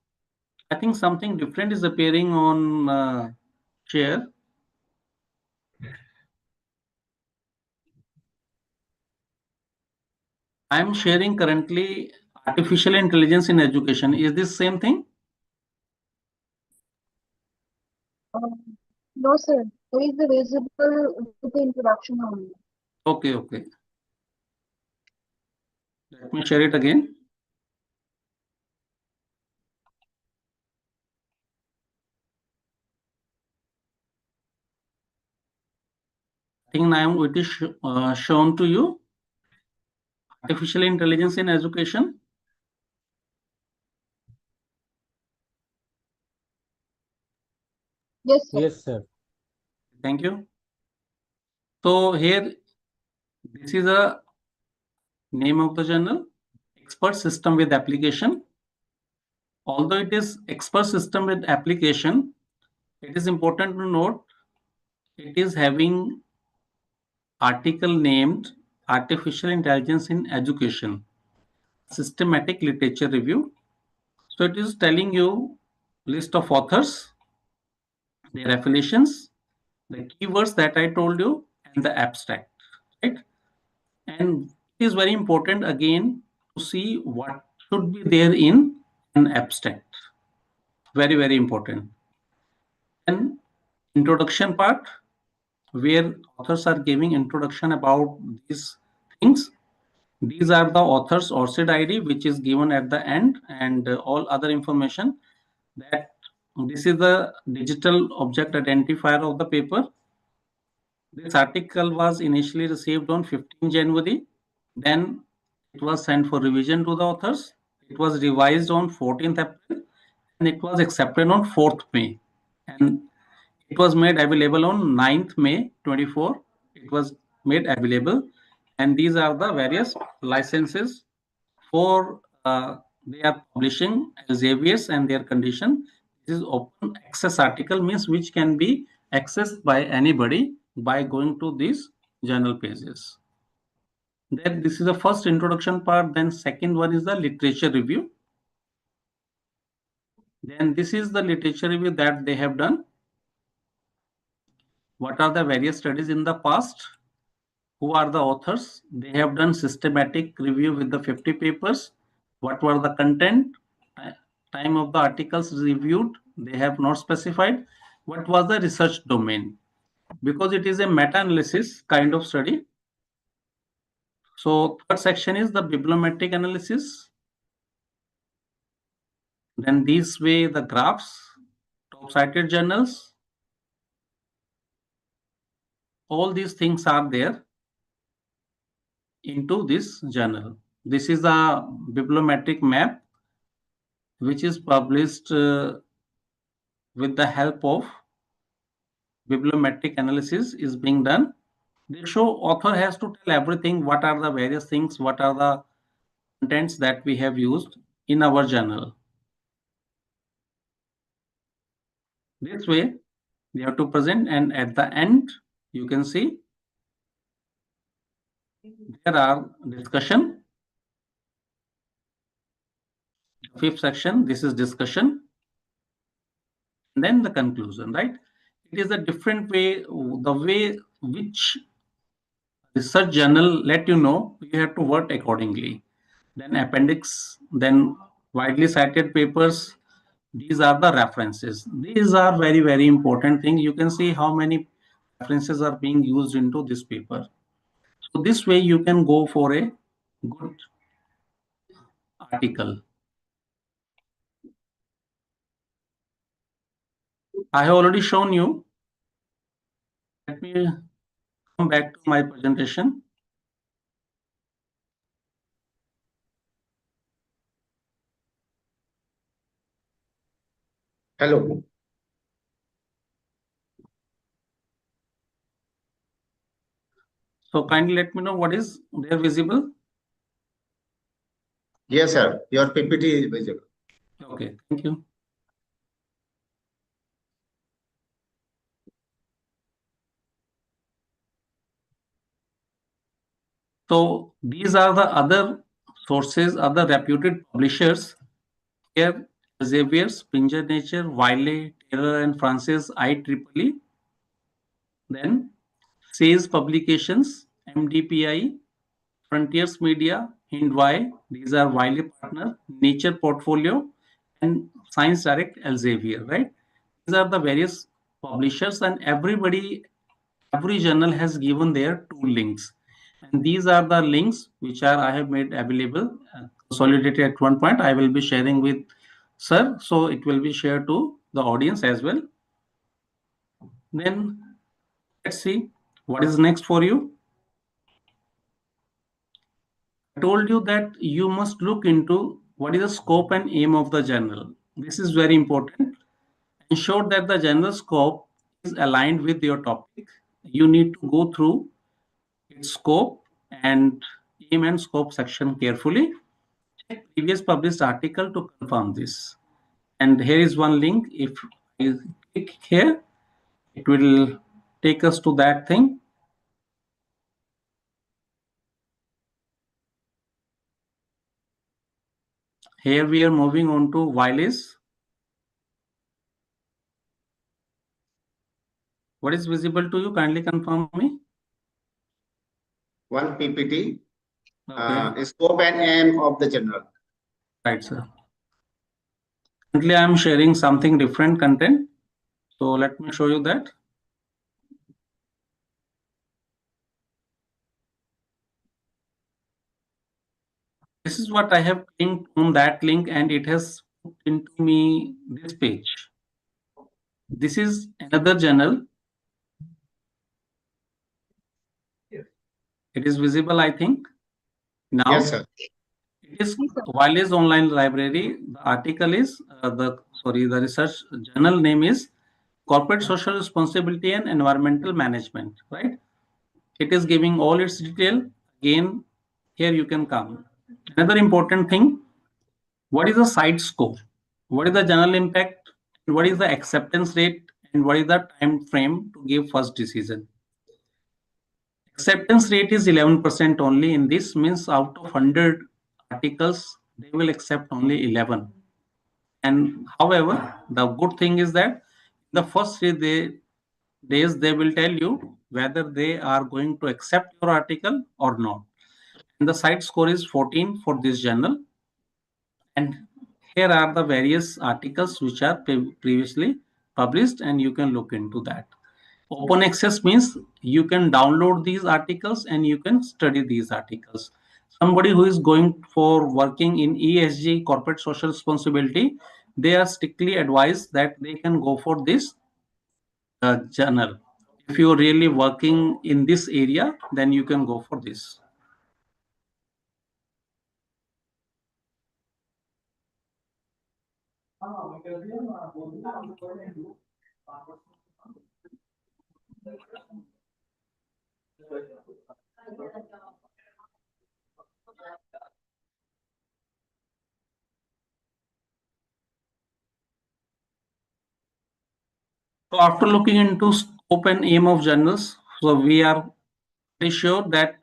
I think something different is appearing on share. I am sharing currently artificial intelligence in education. Is this same thing? No, sir. There is a visible with the introduction only. Okay, okay. Let me share it again. think now it is shown to you. Artificial intelligence in education. Yes, sir. Yes, sir. Thank you. So here, this is a name of the journal, Expert System with Application. Although it is Expert System with Application, it is important to note it is having article named Artificial Intelligence in Education, Systematic Literature Review. So it is telling you list of authors, their affiliations, the keywords that I told you, and the abstract, right? And it is very important again to see what should be there in an abstract. Very, very important. And introduction part, where authors are giving introduction about these things. These are the author's ORCID ID, which is given at the end, and all other information. That this is the digital object identifier of the paper. This article was initially received on 15 January. Then it was sent for revision to the authors. It was revised on 14th April and it was accepted on 4th May. And it was made available on 9th May 24. It was made available. And these are the various licenses for they are publishing Elseviers and their condition. This is open access article, means which can be accessed by anybody by going to these journal pages. Then this is the first introduction part. Then second one is the literature review. Then this is the literature review that they have done. What are the various studies in the past? Who are the authors? They have done systematic review with the 50 papers. What were the content? Time of the articles reviewed, they have not specified. What was the research domain? Because it is a meta-analysis kind of study. So third section is the bibliometric analysis. Then this way the graphs, top cited journals, all these things are there into this journal. This is the bibliometric map which is published with the help of bibliometric analysis is being done. They show author has to tell everything, what are the various things, what are the contents that we have used in our journal. This way we have to present, and at the end you can see there are discussion. Fifth section, this is discussion. And then the conclusion, right? It is a different way, the way which research journal let you know, you have to work accordingly. Then appendix, then widely cited papers. These are the references. These are very, very important thing. You can see how many references are being used into this paper. So this way you can go for a good article. I have already shown you. Let me come back to my presentation. Hello. So kindly let me know what is there visible. Yes, sir. Your PPT is visible. Okay, thank you. So these are the other sources, other reputed publishers. Here, Xavier, Springer Nature, Wiley, Taylor and Francis IEEE. Then Sage Publications, MDPI, Frontiers Media, Hindway, these are Wiley partner, Nature Portfolio, and Science Direct Elsevier, right? These are the various publishers, and every journal has given their two links. And these are the links which I have made available, consolidated at one point. I will be sharing with sir, so it will be shared to the audience as well. Then let's see What is next for you? I told you that you must look into what is the scope and aim of the journal. This is very important. Ensure that the journal scope is aligned with your topic. You need to go through its scope and aim and scope section carefully. Check previous published article to confirm this. And here is one link. If you click here, it will take us to that thing. Here we are moving on to Wiles. What is visible to you? Kindly confirm me. One PPT, Okay. scope and aim of the journal. Right, sir. Currently, I am sharing something different content. So let me show you that. This is what I have linked on that link, and it has put into me this page. This is another journal. It is visible, I think. Now, Yes, sir. it is Wiley's online library. The article is the research journal name is Corporate Social Responsibility and Environmental Management. Right? It is giving all its detail. Again, here you can come. Another important thing: what is the site score? What is the journal impact? What is the acceptance rate? And what is the time frame to give first decision? Acceptance rate is 11% only. In this means out of 100 articles, they will accept only 11. And however, the good thing is that the first 3 days they will tell you whether they are going to accept your article or not. And the site score is 14 for this journal. And here are the various articles which are previously published, and you can look into that. Open access means you can download these articles and you can study these articles. Somebody who is going for working in ESG, corporate social responsibility, they are strictly advised that they can go for this journal. If you're really working in this area, then you can go for this. So after looking into scope and aim of journals, so we are pretty sure that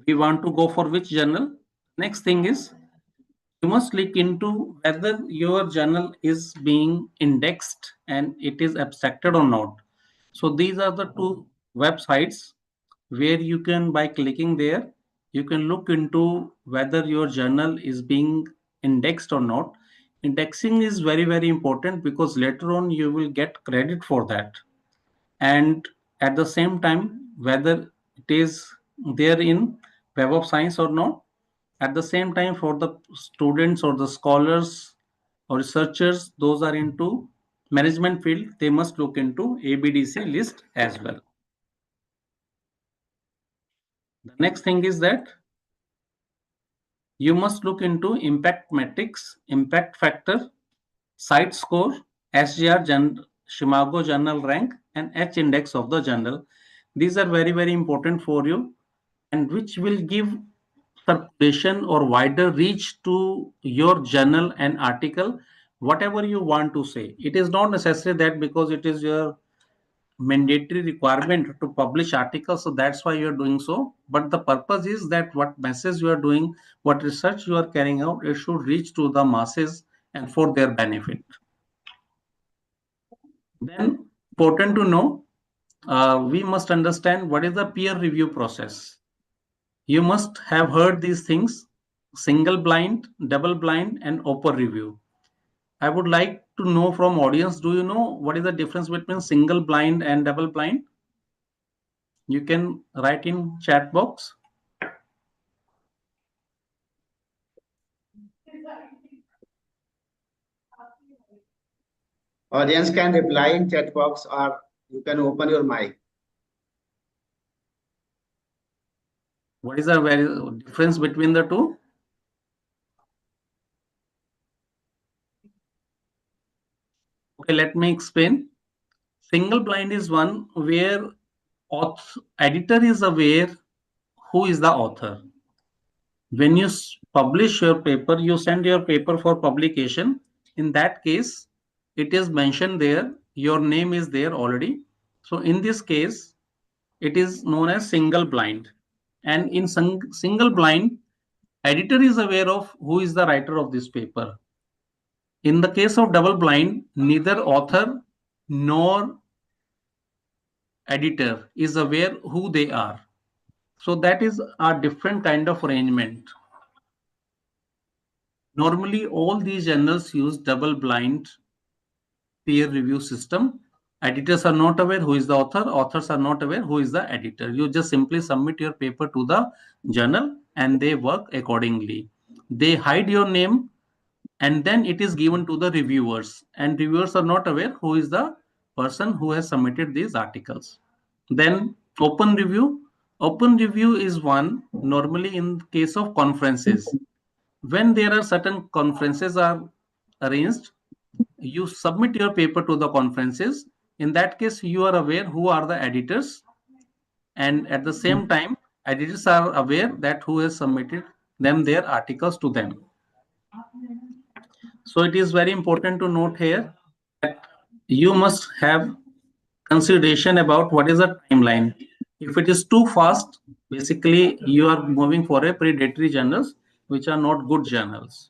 we want to go for which journal. Next thing is you must look into whether your journal is being indexed and it is abstracted or not. So these are the two websites where you can, by clicking there, you can look into whether your journal is being indexed or not. Indexing is very, very important because later on you will get credit for that. And at the same time, whether it is there in Web of Science or not, at the same time, for the students or the scholars or researchers, those are into management field, they must look into ABDC list as well. The next thing is that you must look into impact metrics, impact factor, site score, SGR, Shimago journal rank, and H index of the journal. These are very, very important for you, and which will give circulation or wider reach to your journal and article, whatever you want to say. It is not necessary that because it is your mandatory requirement to publish articles, so that's why you're doing so. But the purpose is that what message you are doing, what research you are carrying out, it should reach to the masses and for their benefit. Then important to know, we must understand what is the peer review process. You must have heard these things: single blind, double blind, and open review. I would like to know from audience, do you know what is the difference between single blind and double blind? You can write in chat box. Audience can reply in chat box or you can open your mic. What is the difference between the two? Okay, let me explain. Single blind is one where editor is aware who is the author. When you publish your paper, you send your paper for publication. In that case, it is mentioned there, your name is there already. So in this case, it is known as single blind. And in single blind, editor is aware of who is the writer of this paper. In the case of double blind, neither author nor editor is aware who they are. So that is a different kind of arrangement. Normally, all these journals use double blind peer review system. Editors are not aware who is the author, authors are not aware who is the editor. You just simply submit your paper to the journal and they work accordingly. They hide your name and then it is given to the reviewers, and reviewers are not aware who is the person who has submitted these articles. Then open review. Open review is one normally in case of conferences. When there are certain conferences are arranged, you submit your paper to the conferences. In that case, you are aware who are the editors, and at the same time, editors are aware that who has submitted them their articles to them. So it is very important to note here that you must have consideration about what is the timeline. If it is too fast, basically you are moving for a predatory journals, which are not good journals.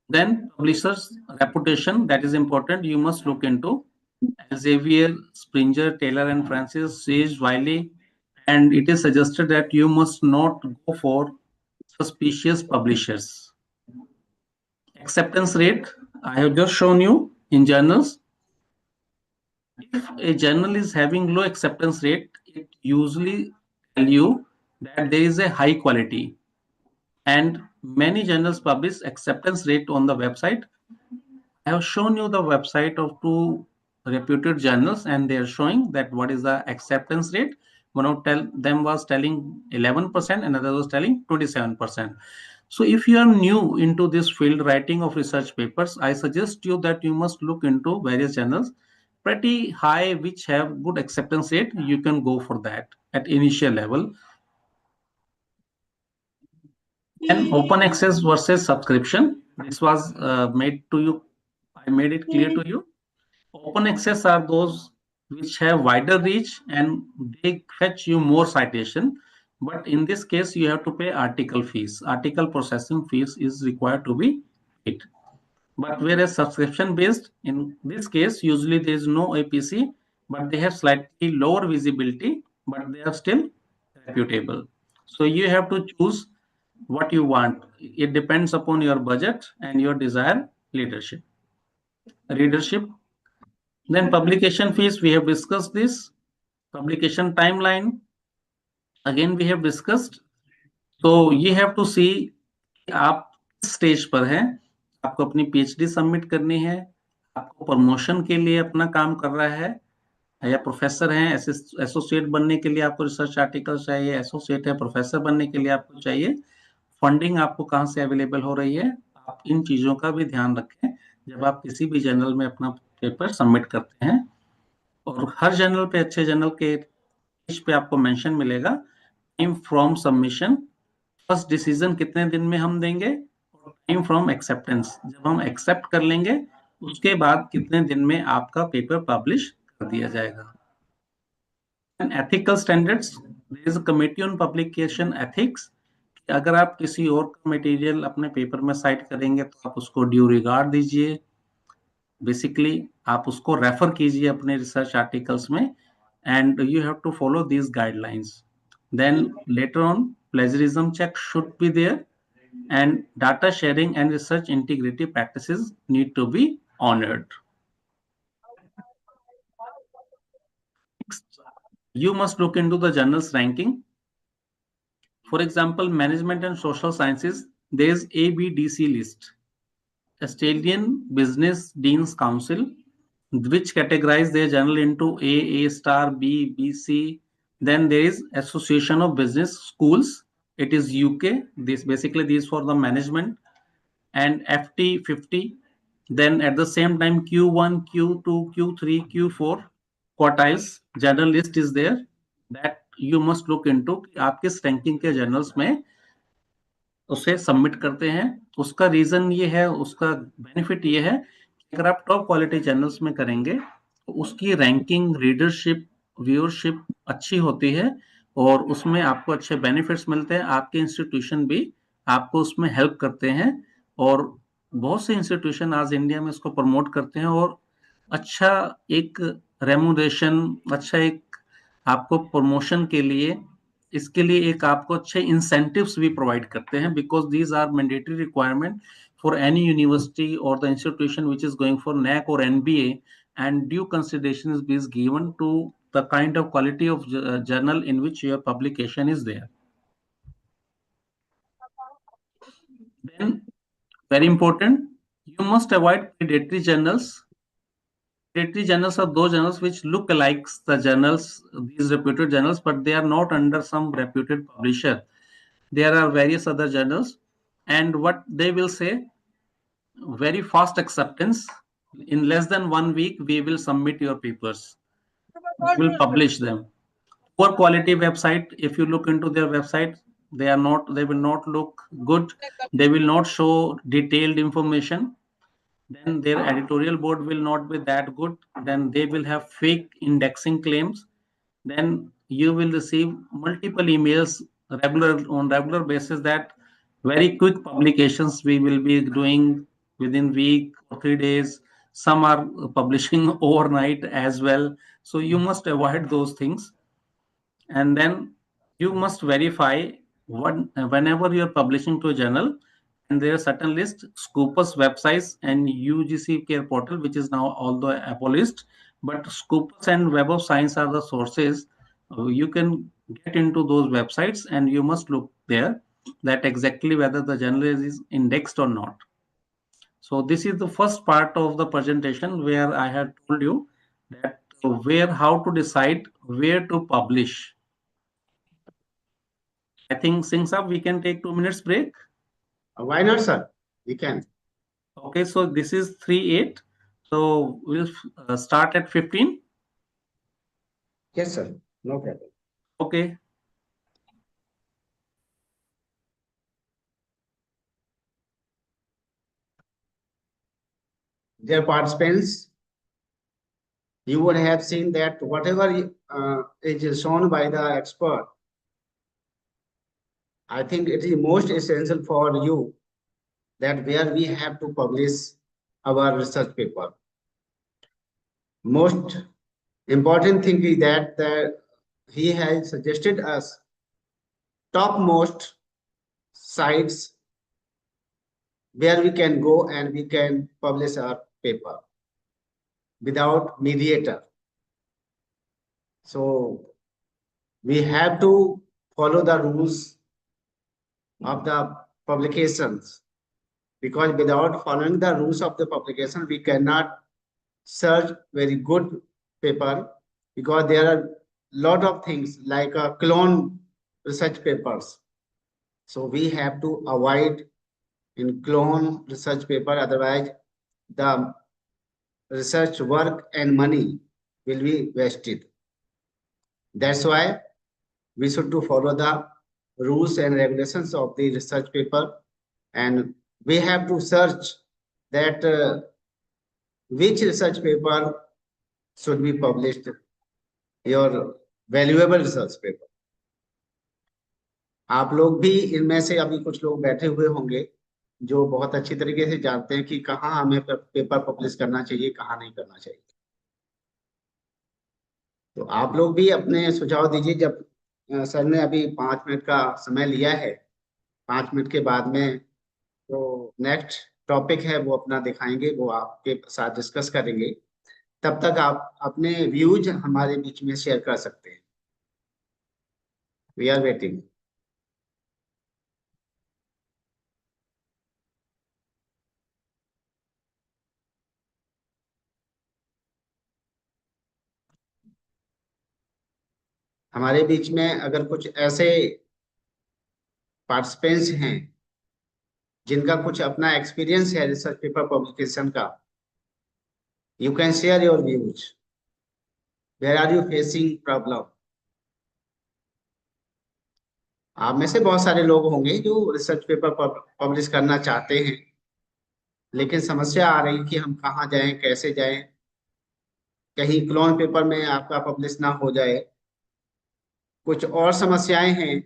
Then publishers reputation, that is important. You must look into Xavier, Springer, Taylor and Francis, Sage, Wiley, and it is suggested that you must not go for suspicious publishers. Acceptance rate, I have just shown you in journals. If a journal is having low acceptance rate, it usually tell you that there is a high quality. And many journals publish acceptance rate on the website. I have shown you the website of two reputed journals and they are showing that what is the acceptance rate. One of them was telling 11%, another was telling 27%. So if you are new into this field, writing of research papers, I suggest you that you must look into various journals pretty high which have good acceptance rate. You can go for that at initial level. And open access versus subscription, this was made to you, I made it clear to you. Open access are those which have wider reach and they fetch you more citation, but in this case you have to pay article fees. Article processing fees is required to be paid. But whereas subscription based, in this case usually there is no APC, but they have slightly lower visibility, but they are still reputable. So you have to choose what you want. It depends upon your budget and your desired readership. Then publication fees, we have discussed this. Publication timeline, again we have discussed. So you have to see आप किस stage पर हैं, आपको अपनी PhD submit करनी है, आपको promotion के लिए अपना काम कर रहा है, या प्रोफेसर हैं, एसोसिएट बनने के लिए आपको रिसर्च आर्टिकल चाहिए, एसोसिएट है प्रोफेसर बनने के लिए आपको चाहिए, फंडिंग आपको कहाँ से अवेलेबल हो रही है, आप इन चीजों का भी ध्यान रखें जब आप किसी भी जर्नल में अपना पेपर सबमिट करते हैं. और हर जर्नल पे, अच्छे जर्नल के पेज पे आपको मेंशन मिलेगा time from submission, first decision कितने दिन में हम देंगे, और टाइम फ्रॉम एक्सेप्टेंस, जब हम एक्सेप्ट कर लेंगे उसके बाद कितने दिन में आपका पेपर पब्लिश कर दिया जाएगा. And ethical standards, there is a committee on publication ethics. अगर आप किसी और का मटेरियल अपने पेपर में साइट करेंगे तो आप उसको ड्यू रिगार्ड दीजिए. बेसिकली आप उसको रेफर कीजिए अपने रिसर्च आर्टिकल्स में, and you have to follow these guidelines. Then later on, plagiarism check should be there, and data sharing and research integrity practices need to be honored. Next, you must look into the journals ranking. For example, management and social sciences, there is ABDC list, Australian Business Deans Council, which categorize their journal into A star, B, C, Then there is Association of Business Schools. It is UK. This basically these for the management, and FT 50. Then at the same time Q1, Q2, Q3, Q4 quartiles general list is there that you must look into. आप किस ranking के journals में उसे submit करते हैं. उसका reason ये है, उसका बेनिफिट ये है कि अगर आप टॉप क्वालिटी चैनल्स में करेंगे तो उसकी रैंकिंग, रीडरशिप, व्यूअरशिप अच्छी होती है और उसमें आपको अच्छे बेनिफिट्स मिलते हैं. आपके इंस्टीट्यूशन भी आपको उसमें हेल्प करते हैं और बहुत से इंस्टीट्यूशन आज इंडिया में इसको प्रमोट करते हैं और अच्छा एक रेमुनरेशन, अच्छा एक आपको प्रमोशन के लिए, इसके लिए एक आपको अच्छे इंसेंटिव्स भी प्रोवाइड करते हैं, because these are mandatory requirement for any university और the institution which is going for NAC or NBA, and due consideration is being given to the kind of quality of journal in which your publication is there. Then very important, you must avoid predatory journals. Predatory journals are those journals which look like the journals, these reputed journals, but they are not under some reputed publisher. There are various other journals, and what they will say, very fast acceptance. In less than 1 week, we will submit your papers. We will publish them. Poor quality website. If you look into their website, they will not look good. They will not show detailed information. Then their editorial board will not be that good. Then they will have fake indexing claims. Then you will receive multiple emails regular basis that very quick publications we will be doing within week or 3 days. Some are publishing overnight as well. So you must avoid those things. And then you must verify whenever you're publishing to a journal, and there are certain lists, Scopus websites and UGC care portal, which is now although abolished, but Scopus and Web of Science are the sources. You can get into those websites and you must look there that exactly whether the journal is indexed or not. So this is the first part of the presentation where I had told you that where how to decide where to publish. I think Singh Saab, we can take 2 minutes break. Why not, sir? We can. Okay, so this is 3:08. So we'll start at 15. Yes, sir. No problem. Okay. Dear participants, you would have seen that whatever is shown by the expert, I think it is most essential for you that where we have to publish our research paper. Most important thing is that he has suggested us topmost sites where we can go and we can publish our paper without mediator. So we have to follow the rules of the publications, because without following the rules of the publication, we cannot search very good paper, because there are lot of things like clone research papers. So we have to avoid in clone research paper, otherwise the research work and money will be wasted. That's why we should to follow the rules and regulations of the research paper, and we have to search that which research paper should be published, your valuable research paper. आप लोग भी इनमें से अभी कुछ लोग बैठे हुए होंगे जो बहुत अच्छी तरीके से जानते हैं कि कहाँ हमें पेपर पब्लिश करना चाहिए, कहाँ नहीं करना चाहिए. तो आप लोग भी अपने सुझाव दीजिए. जब सर ने अभी 5 मिनट का समय लिया है, 5 मिनट के बाद में जो नेक्स्ट टॉपिक है वो अपना दिखाएंगे, वो आपके साथ डिस्कस करेंगे. तब तक आप अपने व्यूज हमारे बीच में शेयर कर सकते हैं. We are waiting. हमारे बीच में अगर कुछ ऐसे पार्टिसिपेंट्स हैं जिनका कुछ अपना एक्सपीरियंस है रिसर्च पेपर पब्लिकेशन का, you can share your views, where are you facing problem. आप में से बहुत सारे लोग होंगे जो रिसर्च पेपर पब्लिश करना चाहते हैं, लेकिन समस्या आ रही कि हम कहाँ जाएं, कैसे जाएं, कहीं क्लोन पेपर में आपका पब्लिश ना हो जाए। कुछ और समस्याएं हैं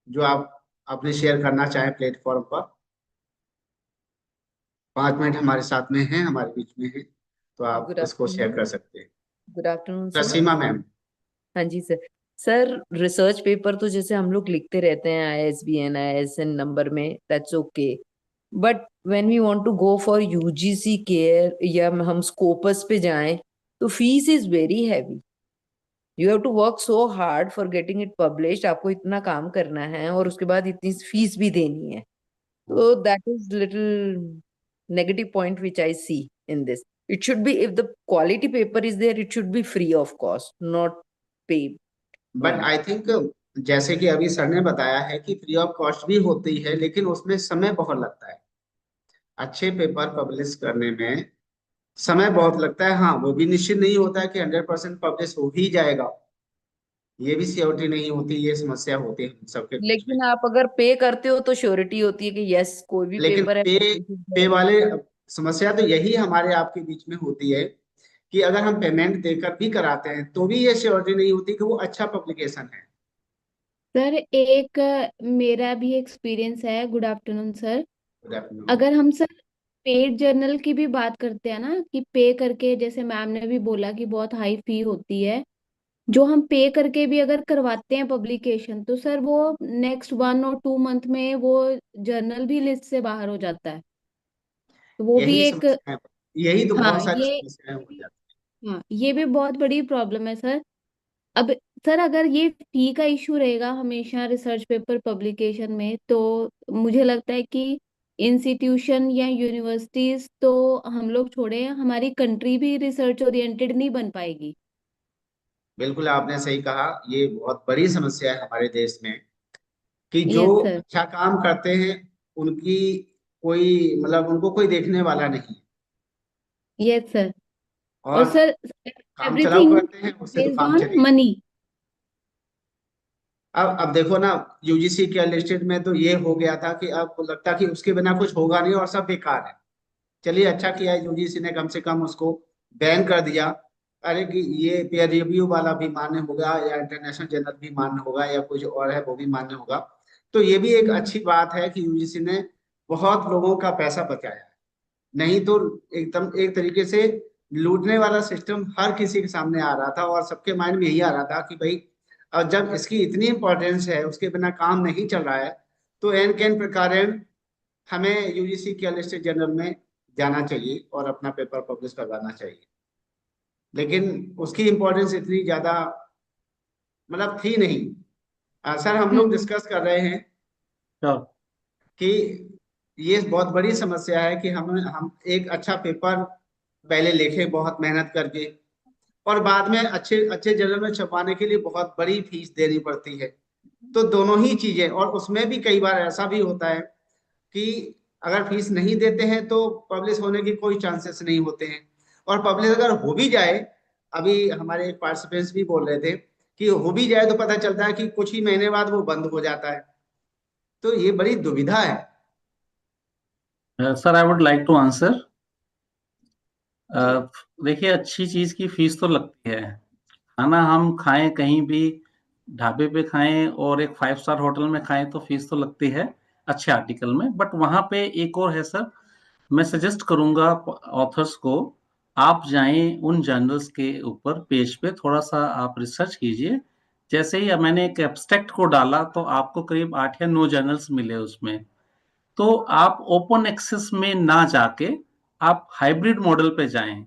जो आप अपने शेयर करना चाहें प्लेटफॉर्म पर। 5 मिनट हमारे साथ में हैं, हमारे बीच में हैं, तो आप गुड इसको शेयर कर आफ्टरनून। सकते हैं। Good afternoon sir. Rasima ma'am. हाँ जी सर। सर रिसर्च पेपर तो जैसे हम लोग लिखते रहते हैं ISBN ISN नंबर में, that's okay, but when we want to go for UGC care या हम स्कोपस पे जाएं तो fees is very heavy. You have to work so hard for getting it published. आपको इतना काम करना है और उसके बाद इतनी फीस भी देनी है। So that is little negative point which I see in this. It should be, if the quality paper is there, it should be free of cost, not paid but only. I think जैसे कि अभी sir ने बताया है कि free of cost भी होती है, लेकिन उसमें समय बहुत लगता है। अच्छे पेपर पब्लिश करने में समय बहुत लगता है। हाँ, वो भी निश्चित नहीं होता है कि 100% पब्लिश हो ही जाएगा, ये भी श्योरिटी नहीं होती, ये समस्या होती है हम सबके बीच में। लेकिन आप अगर पे करते हो तो श्योरिटी होती है कि यस कोई भी लेकिन पेपर है publish हो पे जाएगा। वाले समस्या तो यही हमारे आपके बीच में होती है कि अगर हम पेमेंट देकर भी कराते हैं तो भी ये श्योरिटी नहीं होती कि वो अच्छा पब्लिकेशन है। सर एक मेरा भी एक्सपीरियंस है। Good afternoon sir. Good afternoon. अगर हम सर पेड जर्नल की भी बात करते हैं ना कि पे करके, जैसे मैम ने भी बोला कि बहुत हाई फी होती है, जो हम पे करके भी अगर करवाते हैं पब्लिकेशन तो सर वो नेक्स्ट 1 और 2 मंथ में वो जर्नल भी लिस्ट से बाहर हो जाता है। तो वो भी यही एक, समस्या है, यही तो हाँ बहुत सारी ये समस्याएं हो जाती हाँ ये भी बहुत बड़ी प्रॉब्लम है सर। अब सर अगर ये फी का इशू रहेगा हमेशा रिसर्च पेपर पब्लिकेशन में, तो मुझे लगता है कि इंस्टीट्यूशन या यूनिवर्सिटीज तो हम लोग छोड़े, हमारी कंट्री भी रिसर्च ओरिएंटेड नहीं बन पाएगी। है। बिल्कुल आपने सही कहा, ये बहुत बड़ी समस्या है हमारे देश में कि जो यस सर। अच्छा काम करते हैं उनकी कोई मतलब उनको कोई देखने वाला नहीं, यस सर। और और सर काम चलाऊ एवरीथिंग करते हैं उससे तो बेस्ड काम ऑन चलेगा। मनी। अब देखो ना, यूजीसी के लिस्टेड में तो ये हो गया था कि अब लगता कि उसके बिना कुछ होगा नहीं और सब बेकार है। चलिए अच्छा किया यूजीसी ने कम से कम उसको बैन कर दिया। अरे कि ये पेयर रिव्यू वाला भी मान्य होगा या इंटरनेशनल जर्नल भी मान्य होगा या कुछ और है वो भी मान्य होगा, तो ये भी एक अच्छी बात है कि यूजीसी ने बहुत लोगों का पैसा बचाया। नहीं तो एकदम एक तरीके से लूटने वाला सिस्टम हर किसी के सामने आ रहा था और सबके माइंड में यही आ रहा था कि भाई और जब इसकी इतनी इंपॉर्टेंस है उसके बिना काम नहीं चल रहा है, तो एन कैन प्रकार हमें यूजीसी के लिस्टेड जर्नल में जाना चाहिए और अपना पेपर पब्लिश करवाना चाहिए। लेकिन उसकी इम्पोर्टेंस इतनी ज्यादा मतलब थी नहीं। सर हम लोग हम्म। डिस्कस कर रहे हैं Sure. कि ये बहुत बड़ी समस्या है कि हम एक अच्छा पेपर पहले लिखें बहुत मेहनत करके, और बाद में अच्छे अच्छे जर्नल में छपवाने के लिए बहुत बड़ी फीस देनी पड़ती है। तो दोनों ही चीजें, और उसमें भी कई बार ऐसा भी होता है कि अगर फीस नहीं देते हैं तो पब्लिश होने की कोई चांसेस नहीं होते हैं, और पब्लिश अगर हो भी जाए, अभी हमारे एक पार्टिसिपेंट्स भी बोल रहे थे कि हो भी जाए तो पता चलता है कि कुछ ही महीने बाद वो बंद हो जाता है। तो ये बड़ी दुविधा है। Sir, I would like to answer. देखिए अच्छी चीज की फीस तो लगती है। खाना हम खाएं कहीं भी, ढाबे पे खाएं और एक 5 स्टार होटल में खाएं तो फीस तो लगती है अच्छे आर्टिकल में। बट वहां पे एक और है सर, मैं सजेस्ट करूंगा ऑथर्स को, आप जाएं उन जर्नल्स के ऊपर पेज पे थोड़ा सा आप रिसर्च कीजिए। जैसे ही मैंने एक एब्स्ट्रैक्ट को डाला तो आपको करीब 8 या 9 जर्नल्स मिले उसमें। तो आप ओपन एक्सेस में ना जाके आप हाइब्रिड मॉडल पे जाएं,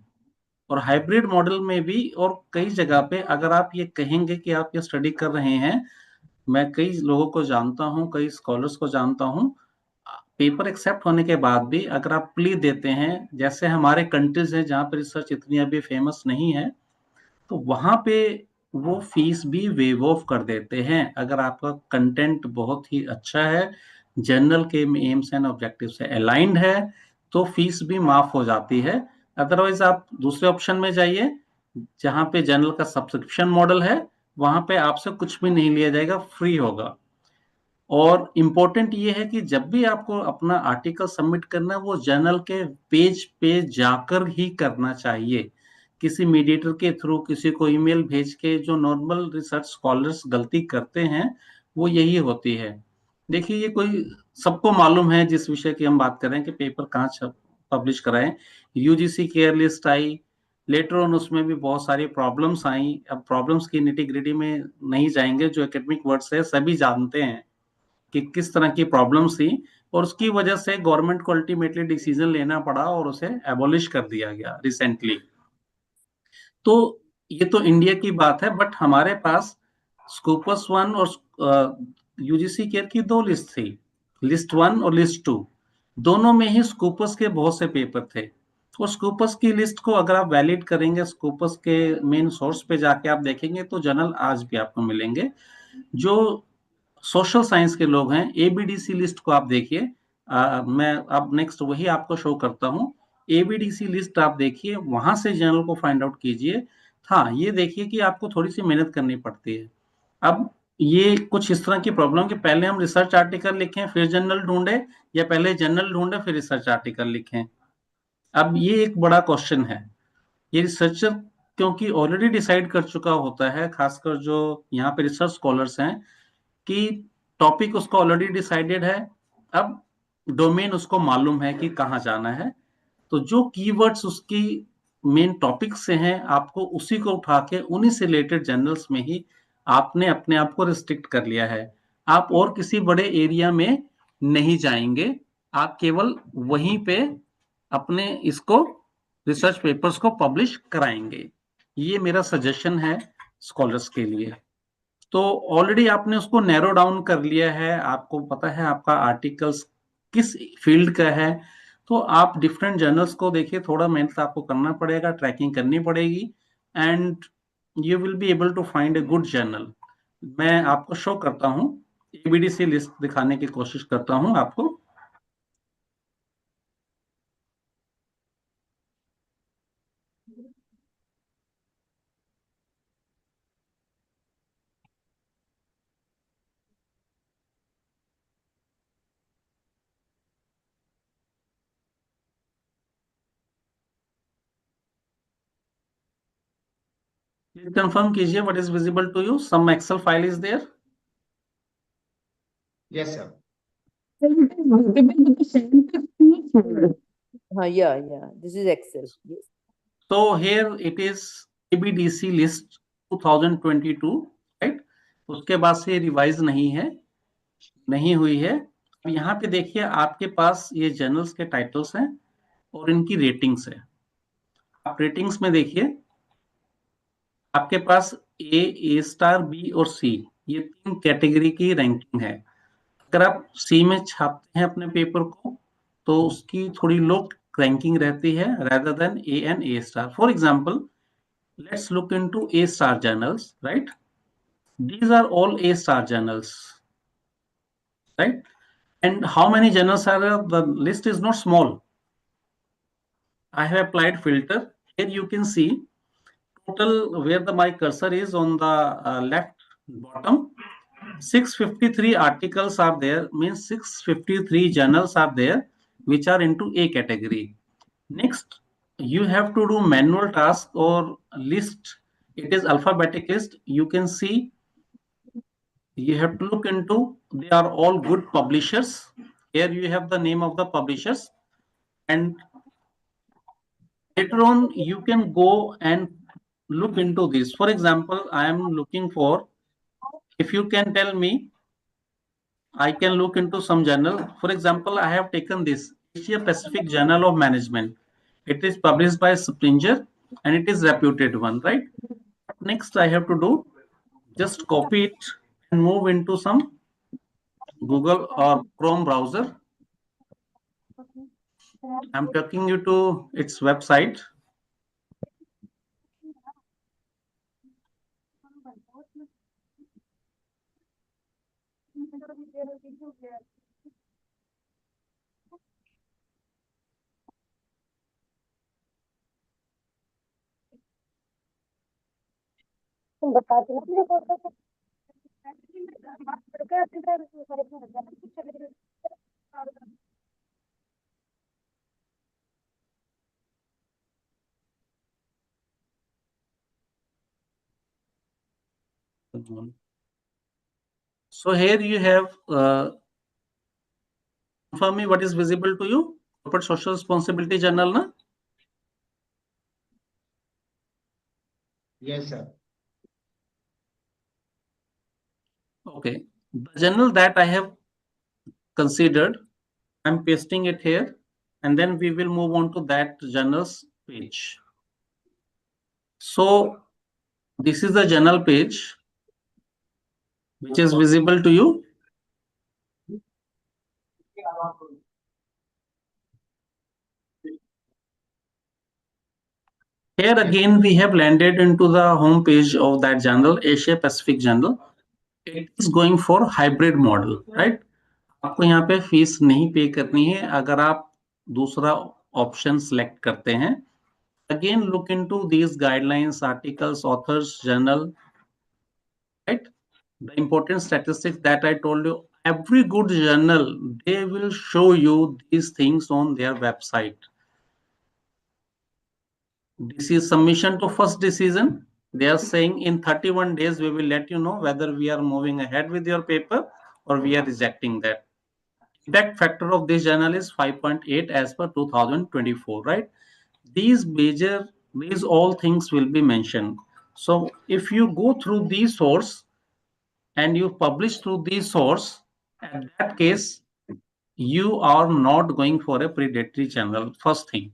और हाइब्रिड मॉडल में भी और कई जगह पे अगर आप ये कहेंगे कि आप ये स्टडी कर रहे हैं, मैं कई लोगों को जानता हूं, कई स्कॉलर्स को जानता हूं, पेपर एक्सेप्ट होने के बाद भी अगर आप प्ली देते हैं, जैसे हमारे कंट्रीज हैं जहां पे रिसर्च इतनी अभी फेमस नहीं है, तो वहां पे वो फीस भी वेव ऑफ कर देते हैं। अगर आपका कंटेंट बहुत ही अच्छा है, जनरल के एम्स एंड ऑब्जेक्टिव से अलाइंड है, तो फीस भी माफ हो जाती है। अदरवाइज आप दूसरे ऑप्शन में जाइए, जहां पे जनरल का सब्सक्रिप्शन मॉडल है, वहां पे आपसे कुछ भी नहीं लिया जाएगा, फ्री होगा। और इम्पोर्टेंट ये है कि जब भी आपको अपना आर्टिकल सबमिट करना है, वो जर्नल के पेज पे जाकर ही करना चाहिए। किसी मीडिएटर के थ्रू किसी को ईमेल भेज के जो नॉर्मल रिसर्च स्कॉलर्स गलती करते हैं, वो यही होती है। देखिए, ये कोई सबको मालूम है जिस विषय की हम बात कर रहे हैं कि पेपर कहाँ पब्लिश कराएं। UGC care list I, later on उसमें भी बहुत सारी प्रॉब्लम्स आई। अब प्रॉब्लम्स की निटी ग्रिटी में नहीं जाएंगे, जो एकेडमिक वर्ड्स है सभी जानते हैं कि किस तरह की प्रॉब्लम्स थी, और उसकी वजह से गवर्नमेंट को अल्टीमेटली डिसीजन लेना पड़ा और उसे एबॉलिश कर दिया गया रिसेंटली। तो ये तो इंडिया की बात है, बट हमारे पास स्कूपस 1 और यूजीसी केयर की दो लिस्ट थी, लिस्ट 1 और लिस्ट 2। दोनों में ही स्कूपस के बहुत से पेपर थे। और स्कूपस की लिस्ट को अगर आप वैलिड करेंगे, स्कूपस के मेन सोर्स पे जाके आप देखेंगे, तो जर्नल आज भी आपको मिलेंगे। जो सोशल साइंस के लोग हैं, एबीडीसी लिस्ट को आप देखिए। मैं अब नेक्स्ट वही आपको शो करता हूँ। एबीडीसी लिस्ट आप देखिए, वहां से जर्नल को फाइंड आउट कीजिए। हाँ, ये देखिए कि आपको थोड़ी सी मेहनत करनी पड़ती है। अब ये कुछ इस तरह की प्रॉब्लम कि पहले हम रिसर्च आर्टिकल लिखें फिर जर्नल ढूंढे, या पहले जर्नल ढूंढे फिर रिसर्च आर्टिकल लिखें। अब ये एक बड़ा क्वेश्चन है। ये रिसर्चर क्योंकि ऑलरेडी डिसाइड कर चुका होता है, खासकर जो यहाँ पे रिसर्च स्कॉलर्स हैं, कि टॉपिक उसका ऑलरेडी डिसाइडेड है। अब डोमेन उसको मालूम है कि कहाँ जाना है, तो जो कीवर्ड्स उसकी मेन टॉपिक से हैं, आपको उसी को उठा के उन्हीं से रिलेटेड जर्नल्स में ही आपने अपने आप को रिस्ट्रिक्ट कर लिया है। आप और किसी बड़े एरिया में नहीं जाएंगे, आप केवल वहीं पे अपने इसको रिसर्च पेपर्स को पब्लिश कराएंगे। ये मेरा सजेशन है स्कॉलर्स के लिए। तो ऑलरेडी आपने उसको नैरो डाउन कर लिया है, आपको पता है आपका आर्टिकल्स किस फील्ड का है, तो आप डिफरेंट जर्नल्स को देखिए। थोड़ा मेहनत आपको करना पड़ेगा, ट्रैकिंग करनी पड़ेगी, and you will be able to find a good journal. मैं आपको शो करता हूँ, एबीडीसी लिस्ट दिखाने की कोशिश करता हूँ आपको। प्लीज कंफर्म कीजिए what is visible to you, some Excel file is there. Yes, sir. Yeah, this is Excel. Yes. So here it is ABDC list 2022, right? उसके बाद से रिवाइज नहीं हुई है। अब यहाँ पे देखिए, आपके पास ये जर्नल्स के टाइटल्स हैं और इनकी रेटिंग्स है। आप रेटिंग्स में देखिए, आपके पास ए स्टार, बी और सी, ये 3 कैटेगरी की रैंकिंग है। अगर आप सी में छापते हैं अपने पेपर को, तो उसकी थोड़ी लो रैंकिंग रहती है rather than A and A star. For example, let's look into A star journals, right? These are all A star journals, right? And how many journals are there? The list is not small. I have applied filter. Here you can see total where my cursor is on the left bottom. 653 articles are there, means 653 journals are there which are into A category. Next, you have to do manual task or list. It is alphabetic list. You can see, you have to look into, they are all good publishers. Here you have the name of the publishers, and later on you can go and look into this. For example, I am looking for, if you can tell me, I can look into some journal. For example, I have taken this Asia Pacific Journal of Management. It is published by Springer and it is reputed one, right? Next I have to do, just copy it and move into some Google or Chrome browser. I'm taking you to its website. So here you have, confirm me what is visible to you. Corporate Social Responsibility Journal, na? Yes, sir. Okay. The journal that I have considered, I'm pasting it here, and then we will move on to that journal's page. So this is the journal page, which is visible to you. Here again, we have landed into the home page of that journal, Asia Pacific Journal. It is going for hybrid model, right? आपको यहाँ पे fees नहीं पे करनी है अगर आप दूसरा ऑप्शन सेलेक्ट करते हैं. Again, look into these guidelines, articles, authors, journal, right? The important statistics that I told you, every good journal, they will show you these things on their website. This is submission to first decision. They are saying in 31 days, we will let you know whether we are moving ahead with your paper or we are rejecting that. Impact factor of this journal is 5.8 as per 2024, right? These all things will be mentioned. So if you go through these source and you publish through these source, in that case, you are not going for a predatory channel. First thing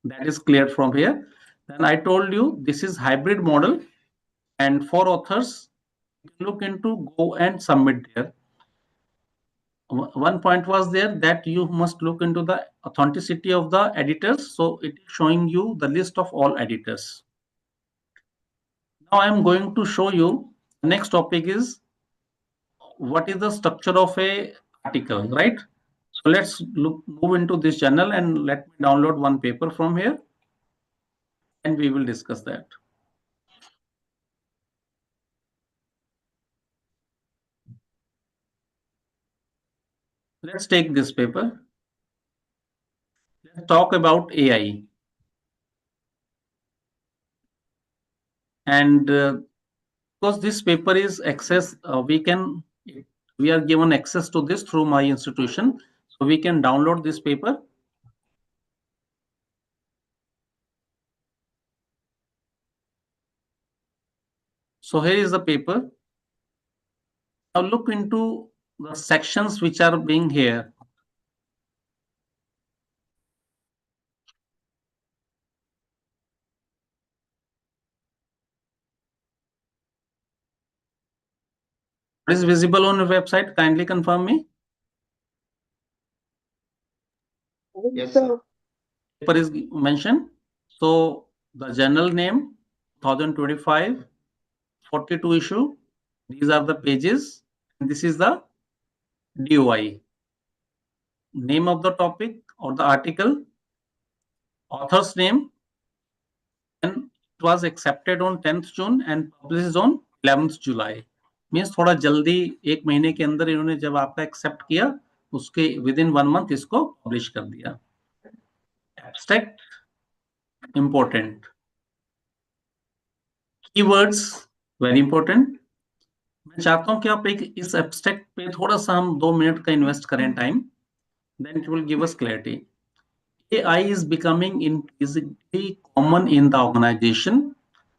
that is clear from here. Then I told you this is hybrid model, and for authors, look into go and submit there. One point was there that you must look into the authenticity of the editors. So it is showing you the list of all editors. Now I am going to show you the next topic is what is the structure of a article, right? So let's move into this journal and let me download one paper from here and we will discuss that. Let's take this paper. Let's talk about AI. And because this paper is access, we are given access to this through my institution. So we can download this paper. So here is the paper. Now look into the sections which are being here. What is visible on your website? Kindly confirm me. Yes, sir. Paper is mentioned. So the journal name 2025 42 issue. These are the pages. And this is the DOI. Name of the topic or the article, author's name, and it was accepted on 10th June and published on 11th July. Means थोड़ा जल्दी एक महीने के अंदर इन्होंने जब आपका accept किया उसके विद इन 1 मंथ इसको पब्लिश कर दिया. Abstract important, keywords very important. मैं चाहता हूं कि आप एक इस एब्स्ट्रैक्ट पे थोड़ा सा हम 2 मिनट का इन्वेस्ट करें time, then it will give us clarity. AI is becoming increasingly common in the organization,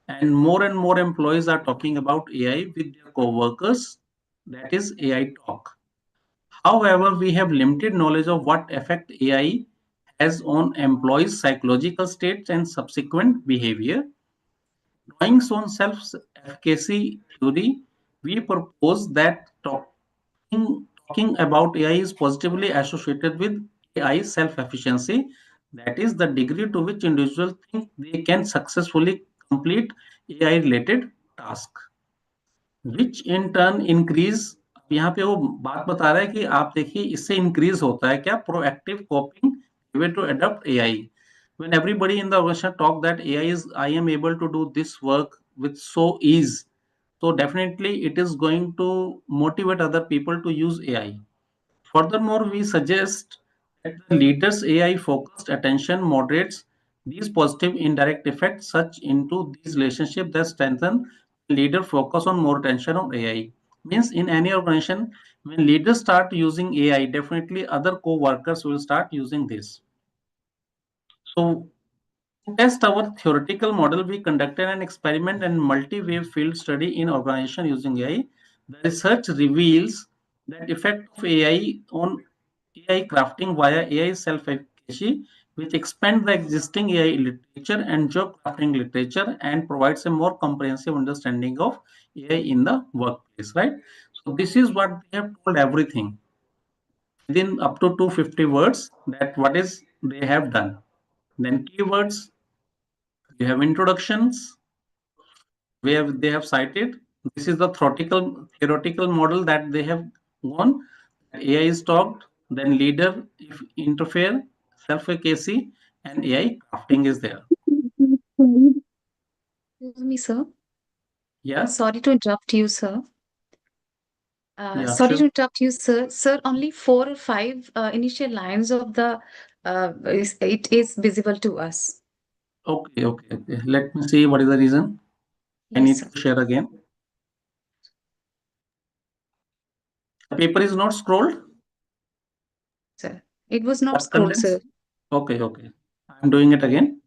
and more employees are talking about AI with their co-workers. That is AI talk. However, we have limited knowledge of what effect AI has on employees' psychological states and subsequent behavior. Drawing on self-efficacy theory, we propose that talking about AI is positively associated with AI self-efficiency. That is the degree to which individuals think they can successfully complete AI-related tasks, which in turn increase यहाँ पे वो बात बता रहा है कि आप देखिए इससे इंक्रीज होता है क्या, proactive coping way to adopt AI. When everybody in the organization talk that AI is, I am able to do this work with so ease, so definitely it is going to motivate other people to use AI. Furthermore, we suggest that the leader's AI focused attention moderates these positive indirect effects such into these relationships that strengthen leader focus on more attention on AI. Means in any organization, when leaders start using AI, definitely other co-workers will start using this. So to test our theoretical model, we conducted an experiment and multi-wave field study in organization using AI. The research reveals that effect of AI on AI crafting via AI self-efficacy, which expand the existing AI literature and job crafting literature and provides a more comprehensive understanding of AI in the workplace, right? So this is what they have told everything within up to 250 words that what is they have done. Then keywords, you have introductions where they have cited. This is the theoretical model that they have gone. AI is talked, then leader if interfere, self-efficacy, and AI crafting is there. Excuse me, sir. Yeah, Sorry to interrupt you, sir. yeah, Sorry to sure. interrupt you, sir. Sir, only 4 or 5 initial lines of the it is visible to us. Okay, okay, okay. Let me see what is the reason. I Yes, need sir. to share again. The paper is not scrolled. Sir, it was not What scrolled, contents? sir. Okay, okay. I'm doing it again.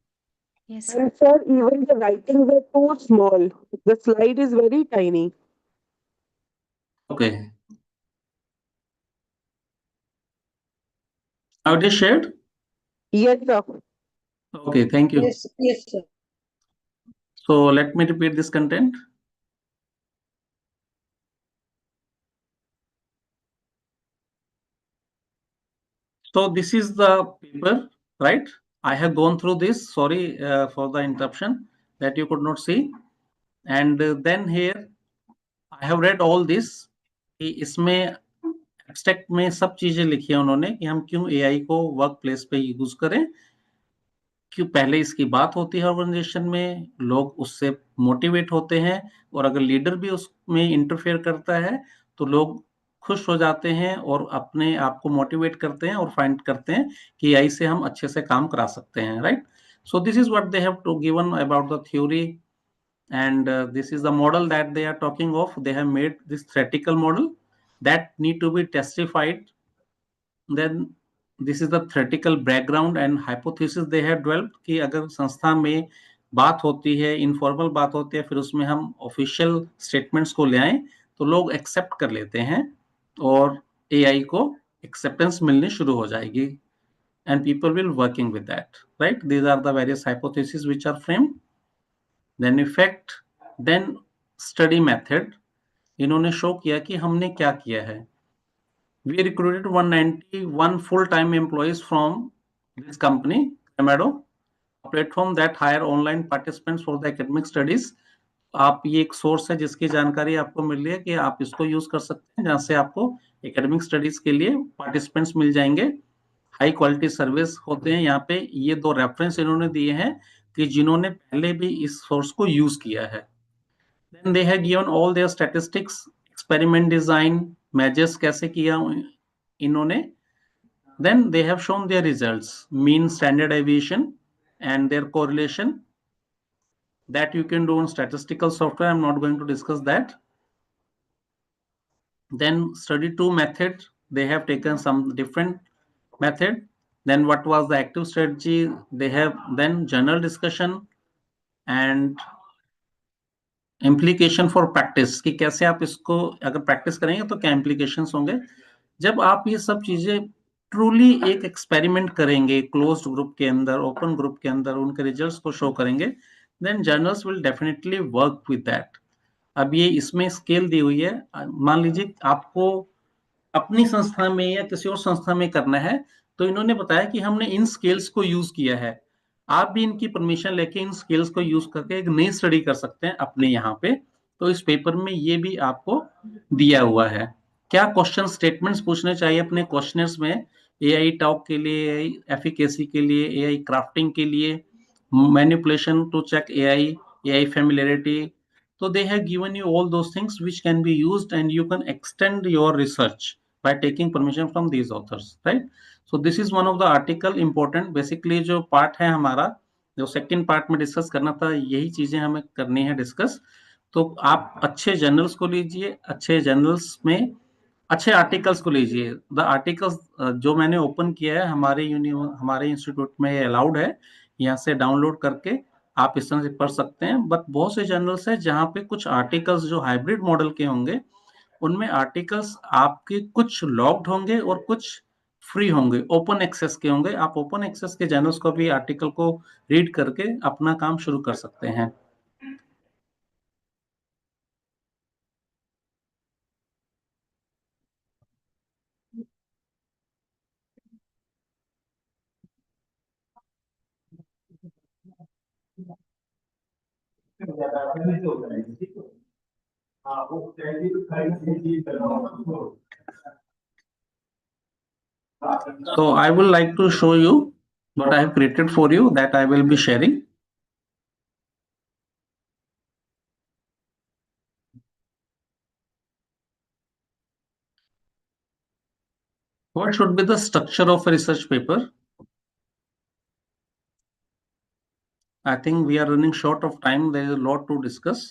Yes, sir. And sir, even the writings are too small. The slide is very tiny. Okay. Now it is shared. Yes, sir. Okay, thank you. Yes, sir. So let me repeat this content. So this is the paper, right? I have gone through this. Sorry for the interruption that you could not see. And then here I have read all this कि इसमें abstract में सब चीजें लिखी है उन्होंने कि हम क्यों एआई को वर्क प्लेस पे यूज करें, क्यों पहले इसकी बात होती है ऑर्गेनाइजेशन में, लोग उससे मोटिवेट होते हैं, और अगर लीडर भी उसमें इंटरफेयर करता है तो लोग खुश हो जाते हैं और अपने आप को मोटिवेट करते हैं और फाइंड करते हैं कि एआई से हम अच्छे से काम करा सकते हैं, right? So this is what they have to given about the theory, and this is the model that they are talking of. They have made this theoretical model that need to be testified. Then this is the theoretical background and hypothesis they have developed कि अगर संस्था में बात होती है, informal बात होती है, फिर उसमें हम ऑफिशियल स्टेटमेंट्स को ले आए तो लोग एक्सेप्ट कर लेते हैं और एआई को एक्सेप्टेंस मिलनी शुरू हो जाएगी, and people will working with that, right? These are the various hypotheses which are framed. Then effect, then study method. इन्होंने शो किया कि हमने क्या किया है. We recruited 191 full-time employees from this company, Camado, a platform that hire online participants for the academic studies. आप ये एक सोर्स है जिसकी जानकारी आपको मिल रही है कि आप इसको यूज कर सकते हैं, जहां से आपको एकेडमिक स्टडीज के लिए पार्टिसिपेंट्स मिल जाएंगे. हाई क्वालिटी सर्विस होते हैं यहाँ पे. ये 2 रेफरेंस इन्होंने दिए हैं कि जिन्होंने पहले भी इस सोर्स को यूज किया है. Then they have given all their statistics, experiment design, measures कैसे किया इन्होंने. Then they have shown their results, mean, standard deviation, and their correlation that you can do on statistical software. I'm not going to discuss that. Then study 2 method, they have taken some different method. Then what was the active strategy? They have then journal discussion and implication for practice कि कैसे आप इसको अगर practice करेंगे तो क्या implications होंगे. जब आप ये सब चीजें ट्रूली एक एक्सपेरिमेंट करेंगे क्लोज्ड ग्रुप के अंदर, ओपन ग्रुप के अंदर, उनके रिजल्ट्स को शो करेंगे, then journals will definitely work with that. अब ये इसमें स्केल दी हुई है. मान लीजिए आपको अपनी संस्था में या किसी और संस्था में करना है तो इन्होंने बताया कि हमने इन स्केल्स को यूज किया है. आप भी इनकी परमिशन लेके इन स्केल्स को यूज करके एक नई स्टडी कर सकते हैं अपने यहाँ पे. तो इस पेपर में ये भी आपको दिया हुआ है. क्या क्वेश्चन स्टेटमेंट्स पूछने चाहिए अपने क्वेश्चनर्स में, एआई टॉक के लिए, एआई एफिकेसी के लिए, एआई क्राफ्टिंग के लिए, manipulation to check AI familiarity. So they have given you all those things which can be used and you can extend your research by taking permission from these authors, right? So this is one of the article important. Basically जो part है हमारा, जो second part में discuss करना था, यही चीजें हमें करनी है discuss. तो आप अच्छे जर्नल्स को लीजिए, अच्छे जर्नल्स में अच्छे आर्टिकल्स को लीजिए. द आर्टिकल्स जो मैंने ओपन किया है हमारे इंस्टीट्यूट में अलाउड है, यहाँ से डाउनलोड करके आप इस तरह से पढ़ सकते हैं. बट बहुत से जर्नल्स है जहाँ पे कुछ आर्टिकल्स जो हाइब्रिड मॉडल के होंगे, उनमें आर्टिकल्स आपके कुछ लॉक्ड होंगे और कुछ फ्री होंगे, ओपन एक्सेस के होंगे. आप ओपन एक्सेस के जर्नल्स को भी आर्टिकल को रीड करके अपना काम शुरू कर सकते हैं. So I would like to show you what I have created for you, that I will be sharing. What should be the structure of a research paper? I think we are running short of time. There is a lot to discuss.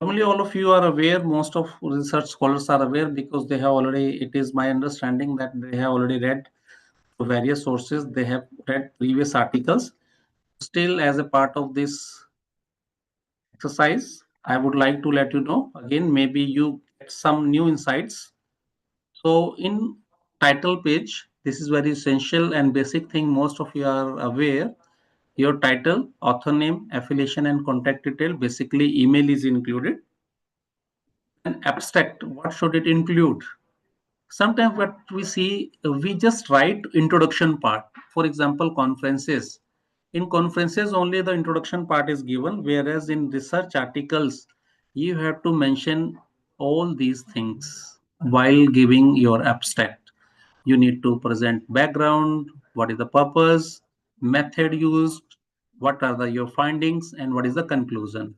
Normally, all of you are aware, most of research scholars are aware because they have already, it is my understanding that they have already read various sources, they have read previous articles. Still, as a part of this exercise, I would like to let you know, again, maybe you get some new insights. So in title page, this is very essential and basic thing, most of you are aware. Your title, author name, affiliation and contact detail, basically email is included. An abstract, what should it include? Sometimes what we see, we just write introduction part. For example, conferences. In conferences, only the introduction part is given, whereas in research articles, you have to mention all these things while giving your abstract. You need to present background, what is the purpose, method used, what are your findings, and what is the conclusion.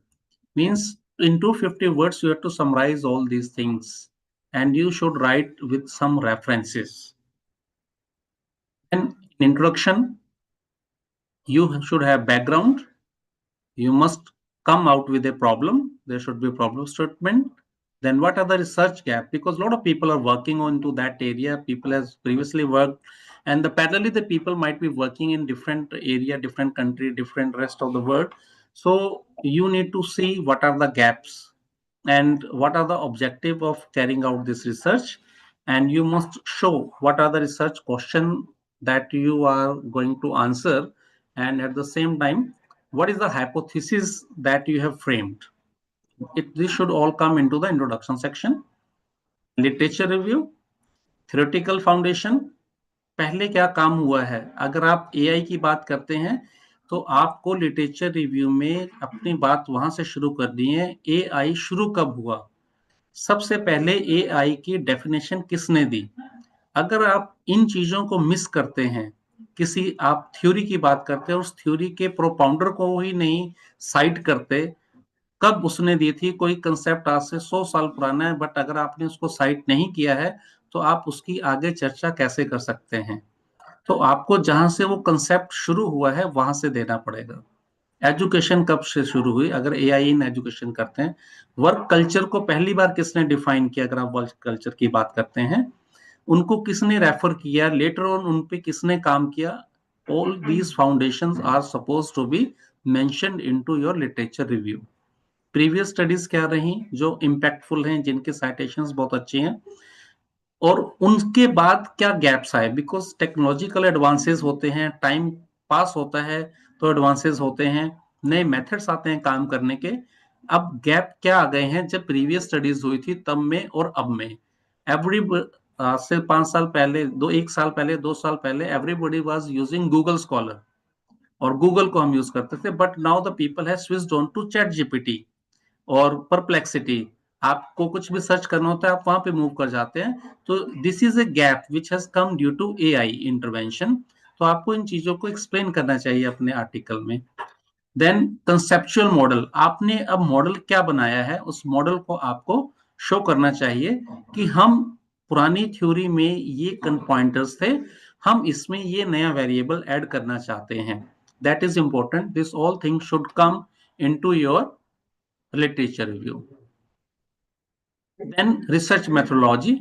Means in 250 words, you have to summarize all these things and you should write with some references. And in introduction, you should have background. You must come out with a problem. There should be a problem statement. Then what are the research gap? Because a lot of people are working on to that area. People has previously worked, and parallelly the people might be working in different area, different country, different rest of the world. So you need to see what are the gaps and what are the objective of carrying out this research, and you must show what are the research question that you are going to answer, and at the same time what is the hypothesis that you have framed. This should all come into the introduction section. Literature review, theoretical foundation, पहले क्या काम हुआ है. अगर आप AI की बात करते हैं तो आपको लिटरेचर रिव्यू में अपनी बात वहां से शुरू करनी है. एआई शुरू कब हुआ, सबसे पहले एआई की डेफिनेशन किसने दी. अगर आप इन चीजों को मिस करते हैं, किसी आप थ्योरी की बात करते हैं, उस थ्योरी के प्रोपाउंडर को ही नहीं साइट करते, कब उसने दी थी, कोई कंसेप्ट आज से 100 साल पुराना है, बट अगर आपने उसको साइट नहीं किया है तो आप उसकी आगे चर्चा कैसे कर सकते हैं. तो आपको जहां से वो कंसेप्ट शुरू हुआ है वहां से देना पड़ेगा. एजुकेशन कब से शुरू हुई, अगर एआई इन एजुकेशन करते हैं. वर्क कल्चर को पहली बार किसने डिफाइन किया, अगर आप वर्क कल्चर की बात करते हैं, उनको किसने रेफर किया, लेटर ऑन उन पे किसने काम किया. All these foundations are suppose to be mentioned into your literature review. Previous studies क्या रही जो इम्पैक्टफुल हैं, जिनके साइटेशंस बहुत अच्छे हैं, और उनके बाद क्या गैप्स आए. बिकॉज टेक्नोलॉजिकल एडवांसेस होते हैं, टाइम पास होता है तो एडवांसेस होते हैं. नए मेथड्स आते हैं काम करने के। अब गैप क्या आ गए हैं, जब प्रीवियस स्टडीज हुई थी तब में और अब में, एवरी आज से 5 साल पहले, 1 साल पहले, 2 साल पहले everybody was using Google Scholar और गूगल को हम यूज करते थे, but now the people have switched on to ChatGPT और परप्लेक्सिटी। आपको कुछ भी सर्च करना होता है आप वहां पे मूव कर जाते हैं। तो this is a gap which has come due to AI intervention. तो आपको इन चीजों को एक्सप्लेन करना चाहिए अपने आर्टिकल में। देन कंसेप्चुअल मॉडल, आपने अब मॉडल क्या बनाया है उस मॉडल को आपको शो करना चाहिए कि हम पुरानी थ्योरी में ये पॉइंटर्स थे, हम इसमें ये नया वेरिएबल ऐड करना चाहते हैं। That is important, this all thing should come into your literature review. Then research methodology.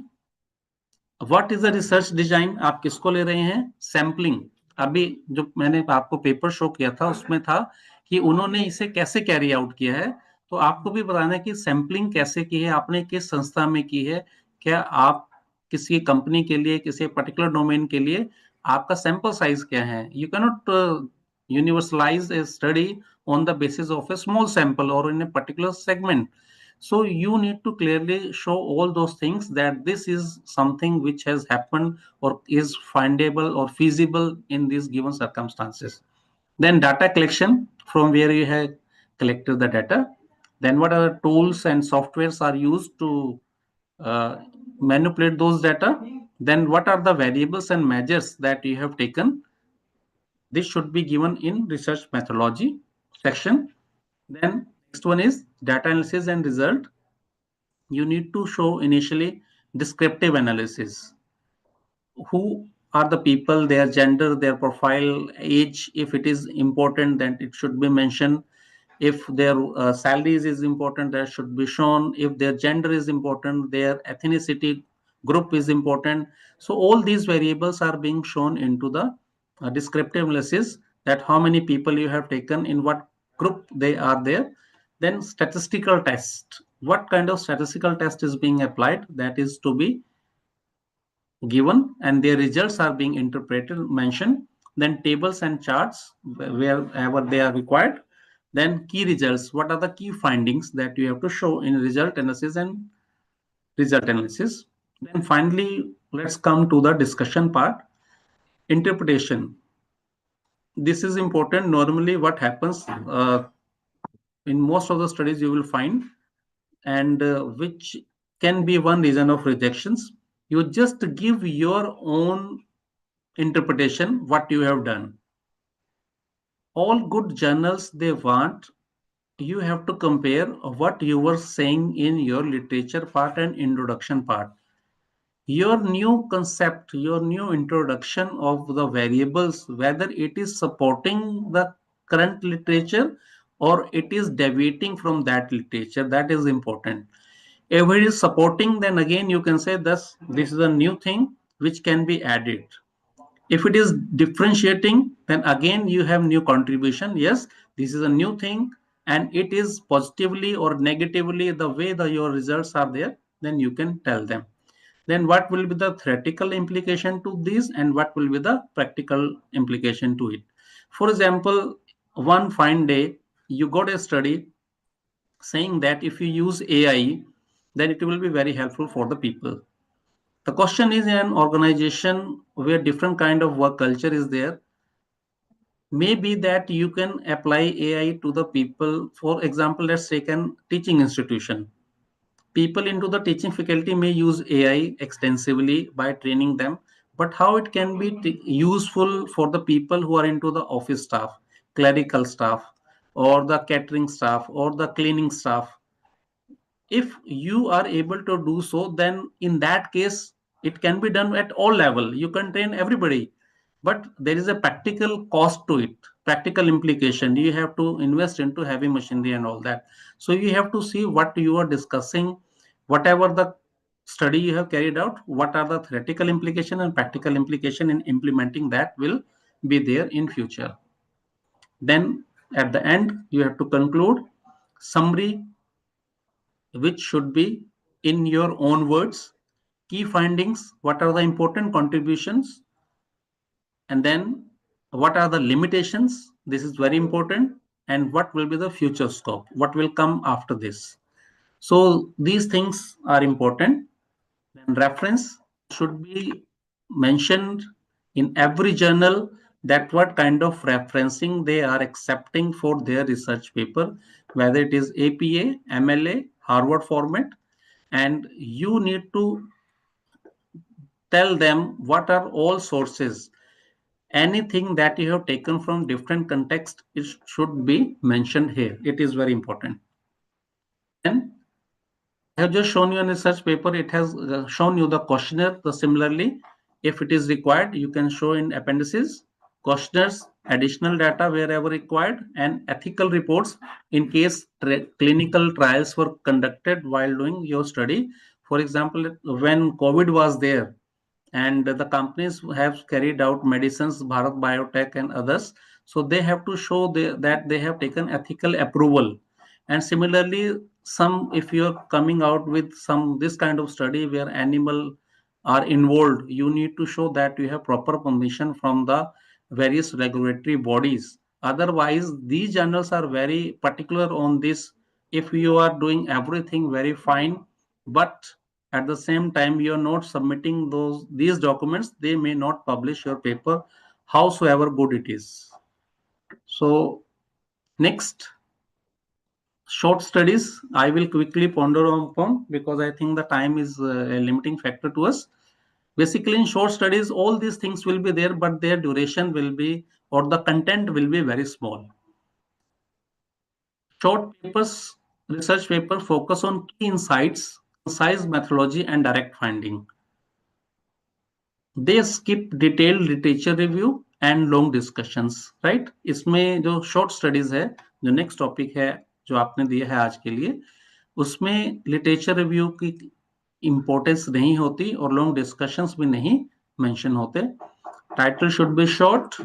What is the research design? आप किसको ले रहे हैं? सैम्पलिंग। अभी जो मैंने आपको पेपर शो किया था उसमें था कि उन्होंने इसे कैसे कैरी आउट किया है। तो आपको भी बताना है कि सैम्पलिंग कैसे की है, आपने किस संस्था में की है, क्या आप किसी कंपनी के लिए, किसी पर्टिकुलर डोमेन के लिए आपका सैंपल साइज क्या है। You cannot universalize a study on the basis of a small sample or in a particular segment. So you need to clearly show all those things that this is something which has happened or is findable or feasible in these given circumstances. Then data collection, from where you have collected the data. Then what other tools and softwares are used to manipulate those data. Then what are the variables and measures that you have taken. This should be given in research methodology section. Then next one is data analysis and result. You need to show initially descriptive analysis. Who are the people, their gender, their profile, age. If it is important, then it should be mentioned. If their salaries is important, that should be shown. If their gender is important, their ethnicity group is important. So all these variables are being shown into the descriptive analysis, that how many people you have taken, in what group they are there. Then statistical test, what kind of statistical test is being applied, that is to be given, and their results are being interpreted, mentioned. Then tables and charts wherever they are required. Then key results, what are the key findings that you have to show in result analysis and result analysis. Then finally, let's come to the discussion part. Interpretation. This is important. Normally what happens in most of the studies you will find, and which can be one reason of rejections, you just give your own interpretation what you have done. All good journals, they want you have to compare what you were saying in your literature part and introduction part. Your new concept, your new introduction of the variables, whether it is supporting the current literature or it is deviating from that literature, that is important. If it is supporting, then again you can say this is a new thing which can be added. If it is differentiating, then again you have new contribution. Yes, this is a new thing and it is positively or negatively the way your results are there, then you can tell them. Then what will be the theoretical implication to this and what will be the practical implication to it. For example, one fine day you got a study saying that if you use AI, then it will be very helpful for the people. The question is, in an organization where different kind of work culture is there, maybe that you can apply AI to the people. For example, let's take an teaching institution. People into the teaching faculty may use AI extensively by training them, but how it can be useful for the people who are into the office staff, clerical staff, or the catering staff, or the cleaning staff. If you are able to do so, then in that case it can be done at all level. You can train everybody, but there is a practical cost to it, practical implication. You have to invest into heavy machinery and all that. So you have to see what you are discussing, whatever the study you have carried out, what are the theoretical implication and practical implication in implementing that will be there in future. Then at the end you have to conclude summary, which should be in your own words. Key findings, what are the important contributions, and then what are the limitations. This is very important. and what will be the future scope, what will come after this. So these things are important. Then reference should be mentioned in every journal, that what kind of referencing they are accepting for their research paper, whether it is APA, MLA, Harvard format, and you need to tell them what are all sources. Anything that you have taken from different context, it should be mentioned here. It is very important. Then I have just shown you in a research paper, it has shown you the questionnaire. Similarly, if it is required, you can show in appendices, questionnaires, additional data wherever required, and ethical reports in case clinical trials were conducted while doing your study. For example, when COVID was there, and the companies have carried out medicines, Bharat Biotech and others, so they have to show that they have taken ethical approval. And similarly, some, if you're coming out with some this kind of study where animal are involved, you need to show that you have proper permission from the various regulatory bodies. Otherwise, these journals are very particular on this. If you are doing everything very fine, but at the same time you are not submitting these documents, they may not publish your paper, howsoever good it is. So next, short studies, I will quickly ponder upon, because I think the time is a limiting factor to us. Basically, in short studies, all these things will be there, but their duration will be, or the content will be very small. Short papers, research paper focus on key insights, concise methodology, and direct finding. They skip detailed literature review and long discussions, right? इसमें जो short studies है, जो next topic है जो आपने दिया है आज के लिए, उसमें literature review की importance नहीं होती और long discussions भी नहीं mention होते. Title should be short.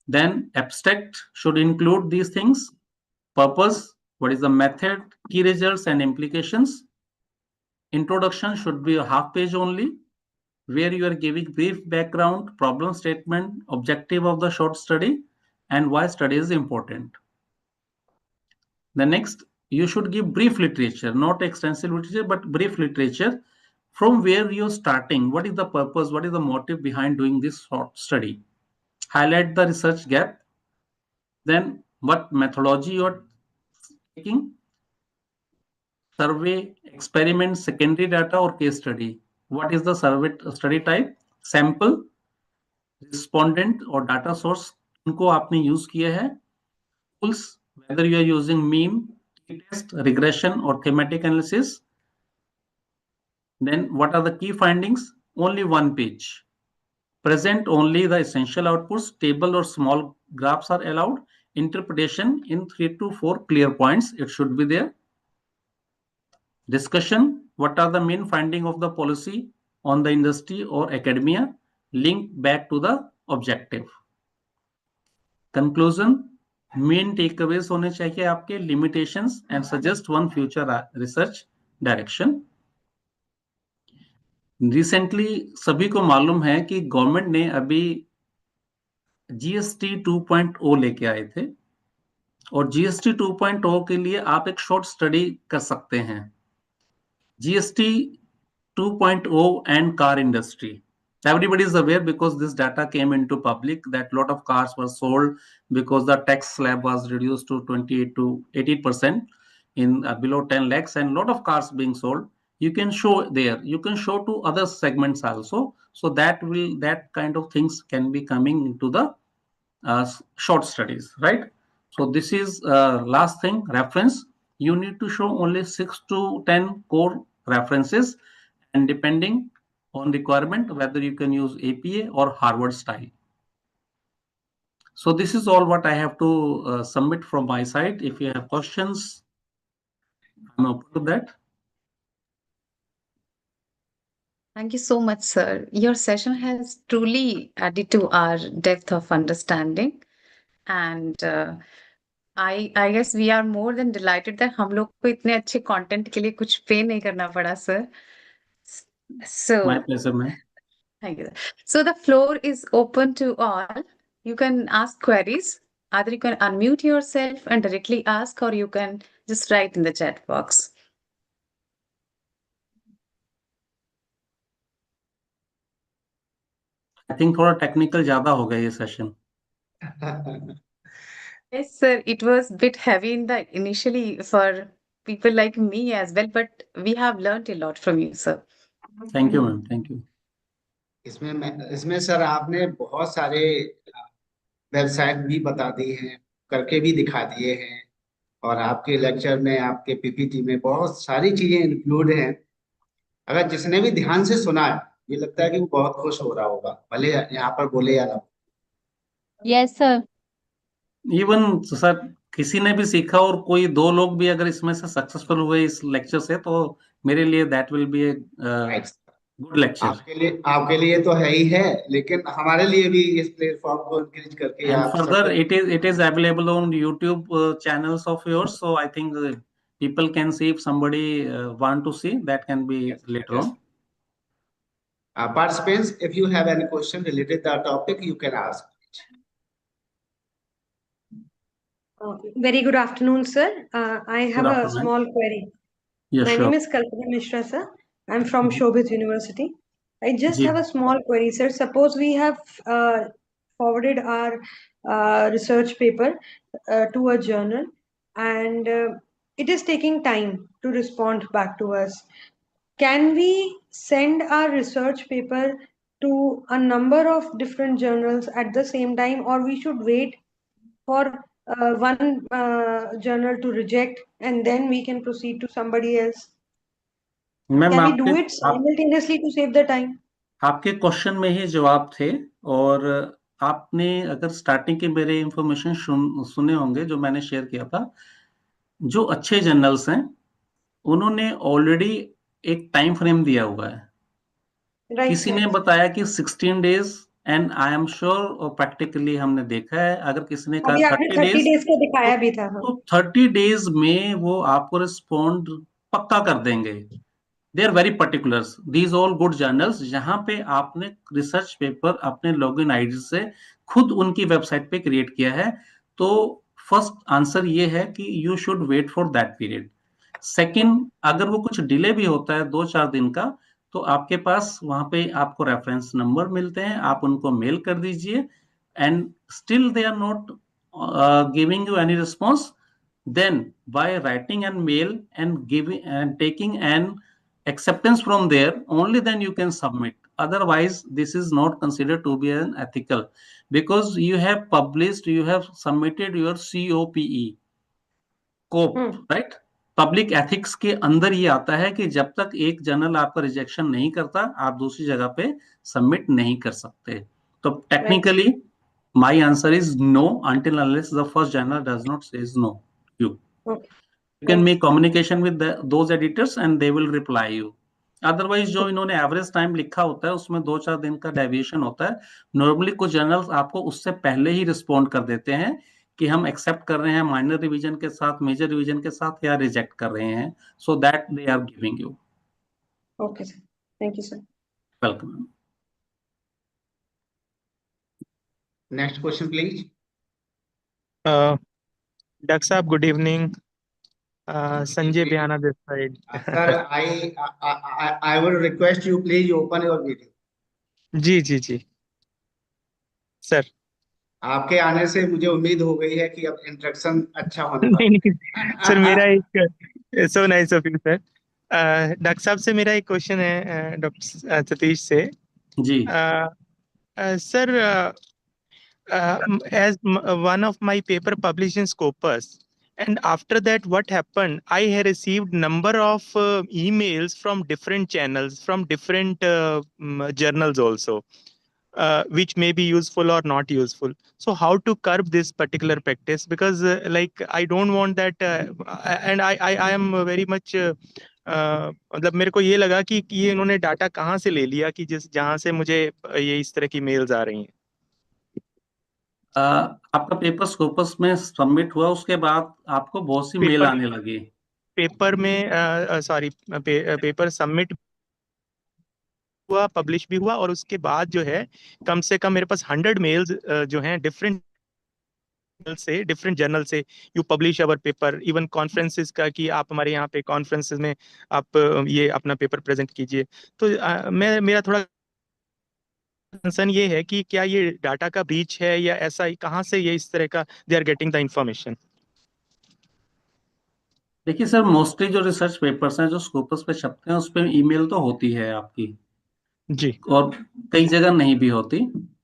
Then abstract should include these things. Purpose, what is the method, key results and implications. Introduction should be a half page only, where you are giving brief background, problem statement, objective of the short study, and why study is important. The next, you should give brief literature, not extensive literature, but brief literature from where you're starting. What is the purpose? What is the motive behind doing this short study? Highlight the research gap. Then what methodology you're taking. Survey, experiment, secondary data or case study. What is the survey study type? Sample, respondent or data source इनको आपने use किया है. Tools, whether you are using meme, test, regression or thematic analysis. Then what are the key findings? Only one page. Present only the essential outputs. Table or small graphs are allowed. Interpretation in 3 to 4 clear points, it should be there. Discussion, what are the main finding of the policy on the industry or academia? Link back to the objective. Conclusion, main takeaways होने चाहिए आपके, limitations and suggest one future research direction. Recently सभी को मालूम है कि government ने अभी GST 2.0 लेके आए थे, और GST 2.0 के लिए आप एक शॉर्ट स्टडी कर सकते हैं. GST 2.0 and car industry. Everybody is aware because this data came into public that a lot of cars were sold because the tax slab was reduced to 28 to 80% in below 10 lakhs, and a lot of cars being sold. You can show there, you can show to other segments also. So that kind of things can be coming into the short studies, right? So this is last thing, reference. You need to show only 6 to 10 core references, and depending on requirement, whether you can use APA or Harvard style. So this is all what I have to submit from my side. If you have questions, I'm open to that. Thank you so much, sir. Your session has truly added to our depth of understanding. And I guess we are more than delighted that हम लोग को इतने अच्छे content के लिए कुछ pay नहीं करना पड़ा, sir. So, My pleasure, ma'am. thank you. So the floor is open to all. You can ask queries. Either you can unmute yourself and directly ask, or you can just write in the chat box. I think थोड़ा technical ज्यादा हो गया ये session. Yes, sir, it was a bit heavy in the initially for people like me as well, but we have learned a lot from you, sir. Thank you ma'am, thank you. इसमें sir आपने बहुत सारे website भी बता दी हैं, करके भी दिखा दिए हैं, और आपके लेक्चर में, आपके पीपीटी में बहुत सारी चीजें इंक्लूड हैं. अगर जिसने भी ध्यान से सुना है, ये लगता है कि वो बहुत खुश हो रहा होगा, भले यहाँ पर बोले या ना. Yes sir. इवन सर किसी ने भी सीखा और कोई 2 लोग भी अगर इसमें से सक्सेसफुल हुए इस लेक्चर से, तो मेरे लिए that will be a good lecture. आपके लिए तो है ही है, लेकिन हमारे लिए भी इस प्लेटफॉर्म को इंक्रीज करके एंड आप further it is available on YouTube channels of yours, so I think people can see if somebody want to see, that can be later on. Participants, if you have any question related to the topic, you can ask. Very good afternoon, sir. I have Good a afternoon. small query. Yeah, My sure. name is Kalpana Mishra, sir. I'm from Shobhit University. I just Ji. have a small query, sir. Suppose we have forwarded our research paper to a journal, and it is taking time to respond back to us. Can we send our research paper to a number of different journals at the same time, or we should wait for one journal to reject and then we can proceed to somebody else? Ma'am Can we do आपके it simultaneously to save the time? आपके question में ही जवाब थे. और आपने अगर starting के मेरे इंफॉर्मेशन सुने होंगे जो मैंने शेयर किया था, जो अच्छे जर्नल्स हैं उन्होंने ऑलरेडी एक टाइम फ्रेम दिया हुआ है. Right, किसी sir. ने बताया कि 16 days, and I am sure और प्रैक्टिकली हमने देखा है, अगर किसी ने अभी कहा आपने 30 30 डेज, डेज का दिखाया भी था. हाँ. तो 30 डेज में वो आपको रिस्पॉन्ड पक्का कर देंगे. They are very particulars, these all good journals, जहां पे आपने रिसर्च पेपर अपने लॉगिन आईडी से खुद उनकी वेबसाइट पे क्रिएट किया है. तो फर्स्ट आंसर ये है कि you should wait for that period. Second, अगर वो कुछ डिले भी होता है 2-4 दिन का, तो आपके पास वहां पे आपको रेफरेंस नंबर मिलते हैं, आप उनको मेल कर दीजिए, and still they are not giving you any response, then by writing an mail and giving and taking an acceptance from there, only then you can submit. Otherwise this is not considered to be an ethical, because you have published, you have submitted your COP, right. Public ethics के अंदर ये आता है कि जब तक एक journal आपका रिजेक्शन नहीं करता, आप दूसरी जगह पे सबमिट नहीं कर सकते. तो technically my answer is no until unless the first journal does not says no you. Okay. You can make communication with those editors and they will reply you. Otherwise जो इन्होंने एवरेज टाइम लिखा होता है उसमें 2-4 दिन का deviation होता है. नॉर्मली कुछ जर्नल्स आपको उससे पहले ही रिस्पॉन्ड कर देते हैं कि हम एक्सेप्ट कर रहे हैं माइनर रिवीजन के साथ, मेजर रिवीजन के साथ, या रिजेक्ट कर रहे हैं. So that they are giving you. Okay, sir. Thank you, sir. Welcome. Next question, please. Dak Saab, good evening. Sanjay Bihana this side. Sir, I would request you please open your video. जी sir. आपके आने से मुझे उम्मीद हो गई है कि अब इंट्रोडक्शन अच्छा होने नहीं वाला नहीं सर, मेरा एक so nice of you sir. Doctor साहब से मेरा एक क्वेश्चन है, डॉक्टर सतीश से. जी. Sir, as one of my paper published in Scopus, and after that what happened, I have received number of emails from different channels, from different journals also, which may be useful or not useful. So how to curb this particular practice? Because like I don't want that, and I am very much मतलब मेरे को ये लगा कि ये इन्होंने data कहाँ से ले लिया कि जहाँ से मुझे ये इस तरह की मेल्स आ रही हैं. आपका पेपर स्कोपस में सबमिट हुआ, उसके बाद आपको बहुत सी मेल आने लगी. पेपर में सॉरी पेपर सबमिट हुआ, पब्लिश भी हुआ, और उसके बाद जो है कम से कम मेरे पास 100 मेल्स जो हैं डिफरेंट से, डिफरेंट जर्नल से you publish our paper, even conferences का कि आप हमारे यहाँ पे कॉन्फ्रेंसेस में आप ये अपना पेपर प्रेजेंट कीजिए। तो मेरा थोड़ा कंसर्न ये है कि क्या ये डाटा का ब्रीच है या ऐसा ही, कहाँ से ये इस तरह का they are getting the information? देखिए सर, मोस्टली जो रिसर्च पेपर्स हैं जो स्कोपस पे छपते हैं उस पे ईमेल तो होती है आपकी, जी और कई जगह नहीं भी होती।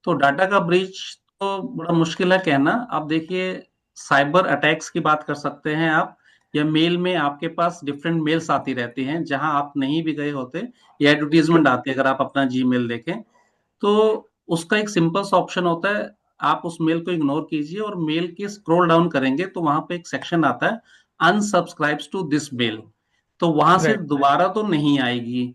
तो डाटा का ब्रीच तो बड़ा मुश्किल है कहना। आप देखिए, साइबर अटैक्स की बात कर सकते हैं आप, या मेल में आपके पास डिफरेंट मेल्स आती रहती हैं जहां आप नहीं भी गए होते, या एडवर्टीजमेंट आती है। अगर आप अपना जीमेल देखें तो उसका एक सिंपल सा ऑप्शन होता है, आप उस मेल को इग्नोर कीजिए और मेल की स्क्रॉल डाउन करेंगे तो वहां पे एक सेक्शन आता है, अनसब्सक्राइब्स टू दिस मेल। तो वहां से राइट। दोबारा तो नहीं आएगी।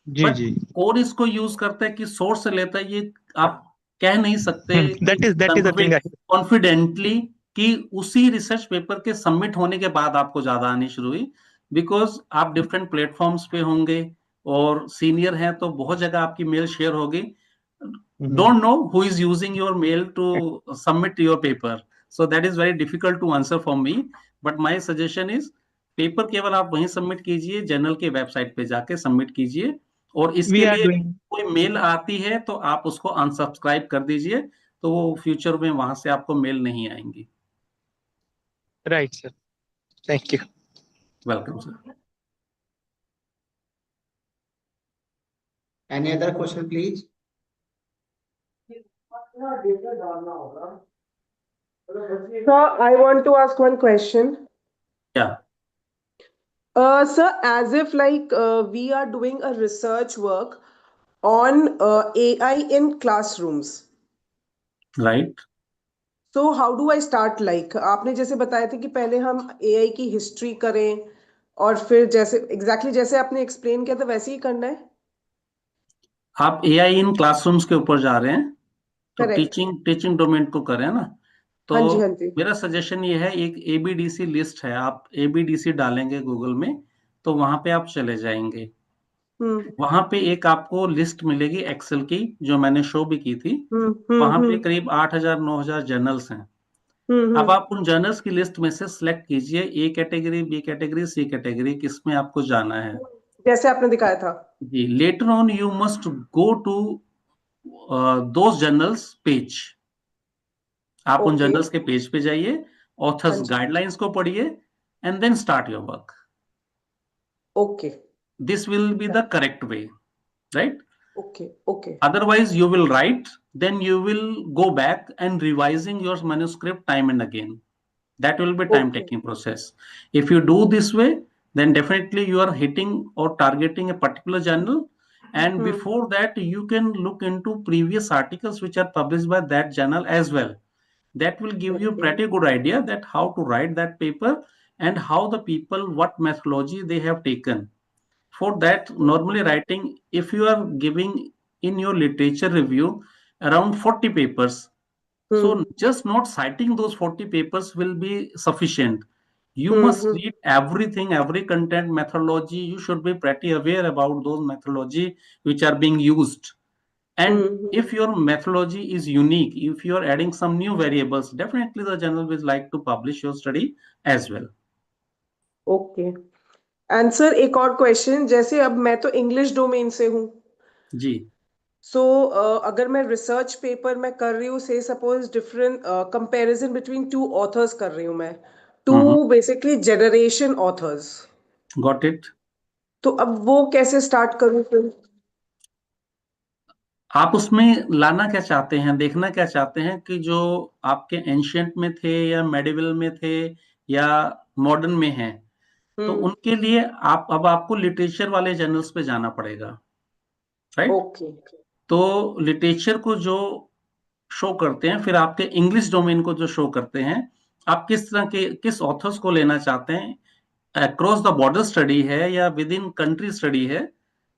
जी बट जी। कौन इसको यूज करता है, कि सोर्स से लेता है, ये आप कह नहीं सकते कि that is the thing. Confidently कि उसी रिसर्च पेपर के सबमिट होने के बाद आपको ज्यादा आनी शुरू हुई। बिकॉज आप डिफरेंट प्लेटफॉर्म्स पे होंगे और सीनियर हैं तो बहुत जगह आपकी मेल शेयर होगी। Don't know who is using your mail to submit your paper, so that is very difficult to answer for me. But my suggestion is, paper केवल आप वहीं सबमिट कीजिए, जर्नल के वेबसाइट पे जाके सबमिट कीजिए। और वी इसके आर लिए डूइंग। कोई मेल आती है तो आप उसको अनसब्सक्राइब कर दीजिए, तो वो फ्यूचर में वहां से आपको मेल नहीं आएंगी। Right sir, thank you. Welcome sir. Any other question, please? Sir, I want to ask one question. Yeah. Sir, as if like we are doing a research work on AI in classrooms. Right. So how do I start? Like आपने जैसे बताया था कि पहले हम AI की history करें और फिर जैसे एग्जैक्टली जैसे आपने एक्सप्लेन किया था वैसे ही करना है। आप एआई इन क्लासरूम्स के ऊपर जा रहे हैं, तो करेक्ट। टीचिंग डोमेन को करें ना। तो हाँ जी, हाँ जी। मेरा सजेशन ये है, एक एबीडीसी लिस्ट है, आप एबीडीसी डालेंगे गूगल में तो वहां पे आप चले जाएंगे। हम्म वहां पे एक आपको लिस्ट मिलेगी एक्सेल की, जो मैंने शो भी की थी। वहां पे हम्म करीब 8,000 9,000 जर्नल्स हैं। अब हम्म। आप उन जर्नल्स की लिस्ट में से सिलेक्ट कीजिए, A category, B category, C category, किसमें आपको जाना है। जैसे आपने दिखाया था। जी, later on you must go to those journals page. आप उन ओके। जर्नल्स के पेज पे जाइए, हाँ ऑथर्स जी। गाइडलाइंस को पढ़िए, and then start your work. Okay. This will be the correct way, right? Okay. Okay. Otherwise, you will write, then you will go back and revising your manuscript time and again. That will be time okay. taking process. If you do this way, then definitely you are hitting or targeting a particular journal. And before that, you can look into previous articles which are published by that journal as well. That will give you a okay. pretty good idea that how to write that paper and how the people, what methodology they have taken. For that, normally writing, if you are giving in your literature review around 40 papers, so just not citing those 40 papers will be sufficient. You must read everything, every content, methodology. You should be pretty aware about those methodology which are being used. And if your methodology is unique, if you are adding some new variables, definitely the journal will like to publish your study as well. Okay. Answer एक और question, जैसे अब मैं तो English domain से हूँ। जी। सो अगर मैं रिसर्च पेपर में कर रही हूँ, से suppose different comparison between two authors कर रही हूँ मैं, two basically generation authors, Got it. तो अब वो कैसे स्टार्ट करूँ फिर? आप उसमें लाना क्या चाहते हैं, देखना क्या चाहते हैं, कि जो आपके एंशियंट में थे या मेडिवल में थे या मॉडर्न में हैं, तो उनके लिए आप अब आपको लिटरेचर वाले जर्नल्स पे जाना पड़ेगा, राइट? ओके। तो लिटरेचर को जो शो करते हैं, फिर आपके इंग्लिश डोमेन को जो शो करते हैं, आप किस तरह के, किस ऑथर्स को लेना चाहते हैं, अक्रॉस द बॉर्डर स्टडी है या विद इन कंट्री स्टडी है।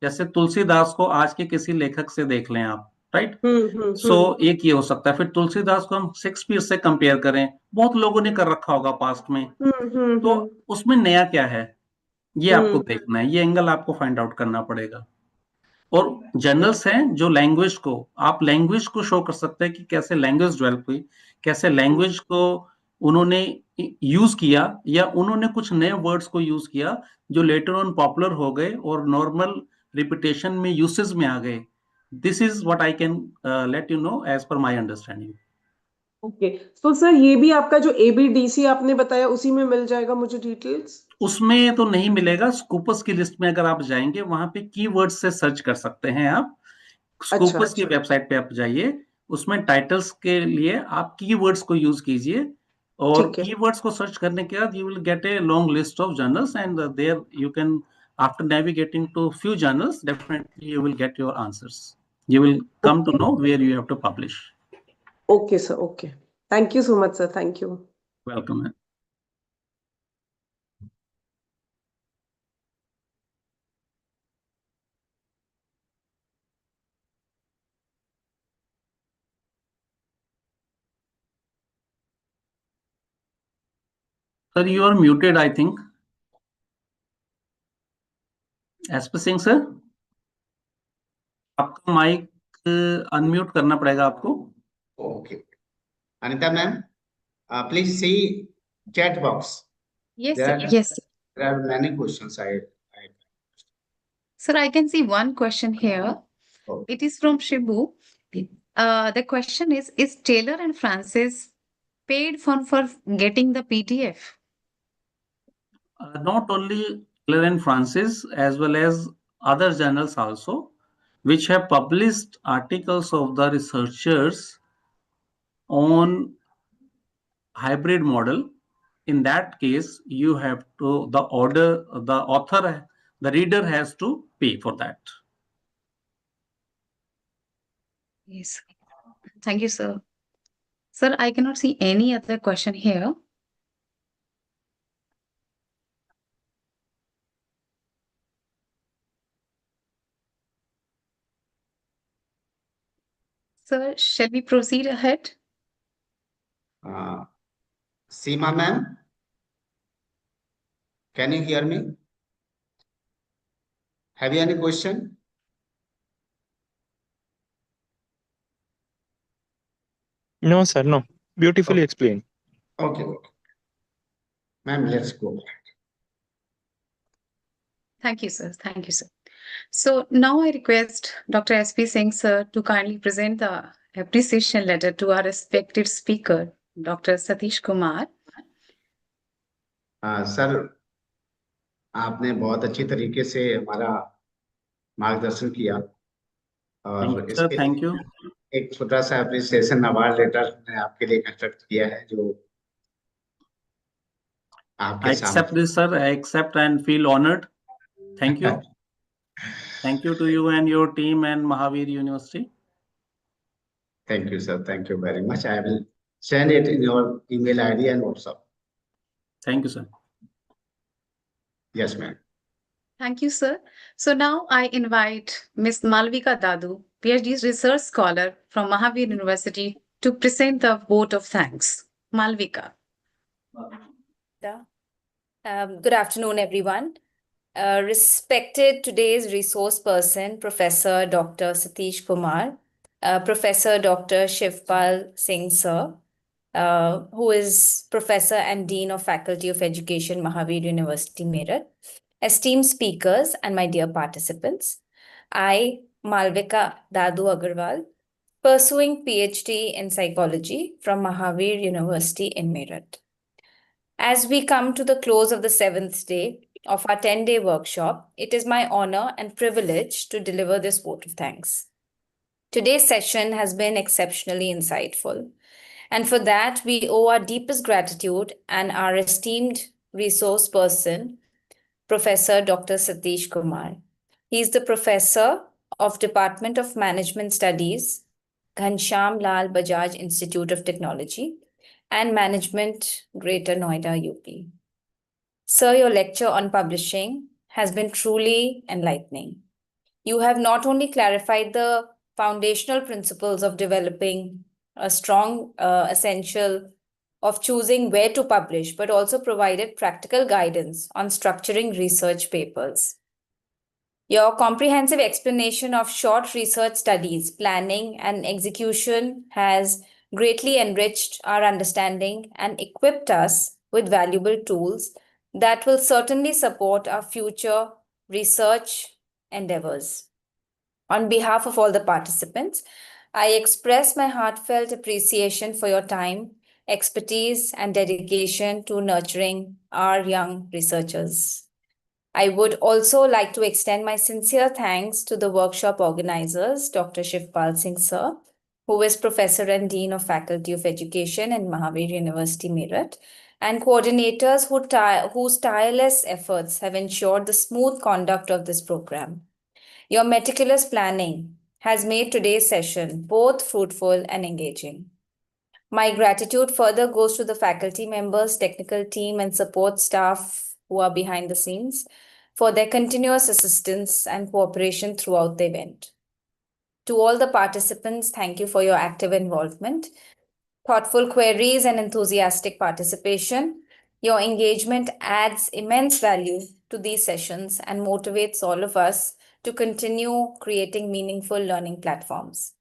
जैसे तुलसीदास को आज के किसी लेखक से देख लें आप, राइट? सो एक ये हो सकता है। फिर तुलसीदास को हम शेक्सपियर से कंपेयर करें, बहुत लोगों ने कर रखा होगा पास्ट में, तो उसमें नया क्या है, ये आपको देखना है, ये एंगल आपको फाइंड आउट करना पड़ेगा। और जर्नल्स हैं जो लैंग्वेज को, आप लैंग्वेज को शो कर सकते हैं कि कैसे लैंग्वेज डेवलप हुई, कैसे लैंग्वेज को उन्होंने यूज किया या उन्होंने कुछ नए वर्ड्स को यूज किया जो लेटर ऑन पॉपुलर हो गए और नॉर्मल रिपीटेशन में यूसेज में आ गए. This is what I can let you know as per my understanding. Okay, तो सर ये भी आपका जो ABDC आपने बताया उसी में मिल जाएगा मुझे डिटेल्स? उसमें तो नहीं मिलेगा. स्कूपस की लिस्ट में अगर आप जाएंगे वहां पे कीवर्ड्स से सर्च कर सकते हैं आप. स्कूपस की वेबसाइट पे आप जाइए, उसमें टाइटल्स के लिए आप कीवर्ड्स को यूज कीजिए और ठीक है. कीवर्ड्स को सर्च करने के बाद you will get a long list of journals and there you can after navigating to few journals definitely you will get your answers. You will come to know where you have to publish. Okay sir, okay. Thank you so much sir, thank you. Welcome. Sir, you are muted, I think. SP Singh sir, आपका mic unmute करना पड़ेगा आपको. Okay. Anita ma'am, please see chat box. Yes, There sir. are, Yes, sir. there are many questions. Sir, I can see one question here. Oh. It is from Shibu. The question is Taylor and Francis paid for getting the PDF? Not only Taylor and Francis, as well as other journals also, which have published articles of the researchers on hybrid model. In that case, you have to, the author, the reader has to pay for that. Yes. Thank you, sir. Sir, I cannot see any other question here. Sir, shall we proceed ahead? Seema ma'am, can you hear me? Have you any question? No, sir, no. Beautifully explained. Okay. Ma'am, let's go. Thank you, sir. Thank you, sir. So now I request Dr. SP Singh, sir, to kindly present the appreciation letter to our respected speaker, Dr. Satish Kumar. Sir, आपने बहुत अच्छी तरीके से हमारा मार्गदर्शन किया और इसके थैंक यू. एक छोटा सा एप्रिसिएशन अवार्ड लेटर मैं आपके लिए कंस्ट्रक्ट किया है जो आपके I accept this, sir. I accept and feel honored. Thank you. Thank you to you and your team and Mahavir University. Thank you, sir. Thank you very much. I will send it in your email ID and WhatsApp. Thank you, sir. Yes, ma'am. Thank you, sir. So now I invite Ms. Malvika Dadu, PhD research scholar from Mahavir University, to present the vote of thanks. Malvika. Good afternoon, everyone. Respected today's resource person, Professor Dr. Satish Kumar, Professor Dr. Shivpal Singh, sir, who is Professor and Dean of Faculty of Education, Mahavir University, Meerut, esteemed speakers, and my dear participants. I, Malvika Dadu Agarwal, pursuing PhD in psychology from Mahavir University in Meerut. As we come to the close of the 7th day of our 10-day workshop, it is my honor and privilege to deliver this vote of thanks. Today's session has been exceptionally insightful, and for that we owe our deepest gratitude and our esteemed resource person, Professor Dr. Satish Kumar. He is the Professor of Department of Management Studies, Ghanshyam Lal Bajaj Institute of Technology, and Management, Greater Noida, UP. Sir, your lecture on publishing has been truly enlightening. You have not only clarified the foundational principles of developing a strong essential of choosing where to publish, but also provided practical guidance on structuring research papers. Your comprehensive explanation of short research studies, planning, and execution has greatly enriched our understanding and equipped us with valuable tools that will certainly support our future research endeavors. On behalf of all the participants, I express my heartfelt appreciation for your time, expertise, and dedication to nurturing our young researchers. I would also like to extend my sincere thanks to the workshop organizers, Dr. Shivpal Singh Sir, who is Professor and Dean of Faculty of Education in Mahavir University, Meerut, and coordinators whose tireless efforts have ensured the smooth conduct of this program. Your meticulous planning has made today's session both fruitful and engaging. My gratitude further goes to the faculty members, technical team, and support staff who are behind the scenes for their continuous assistance and cooperation throughout the event. To all the participants, thank you for your active involvement, thoughtful queries, and enthusiastic participation. Your engagement adds immense value to these sessions and motivates all of us to continue creating meaningful learning platforms.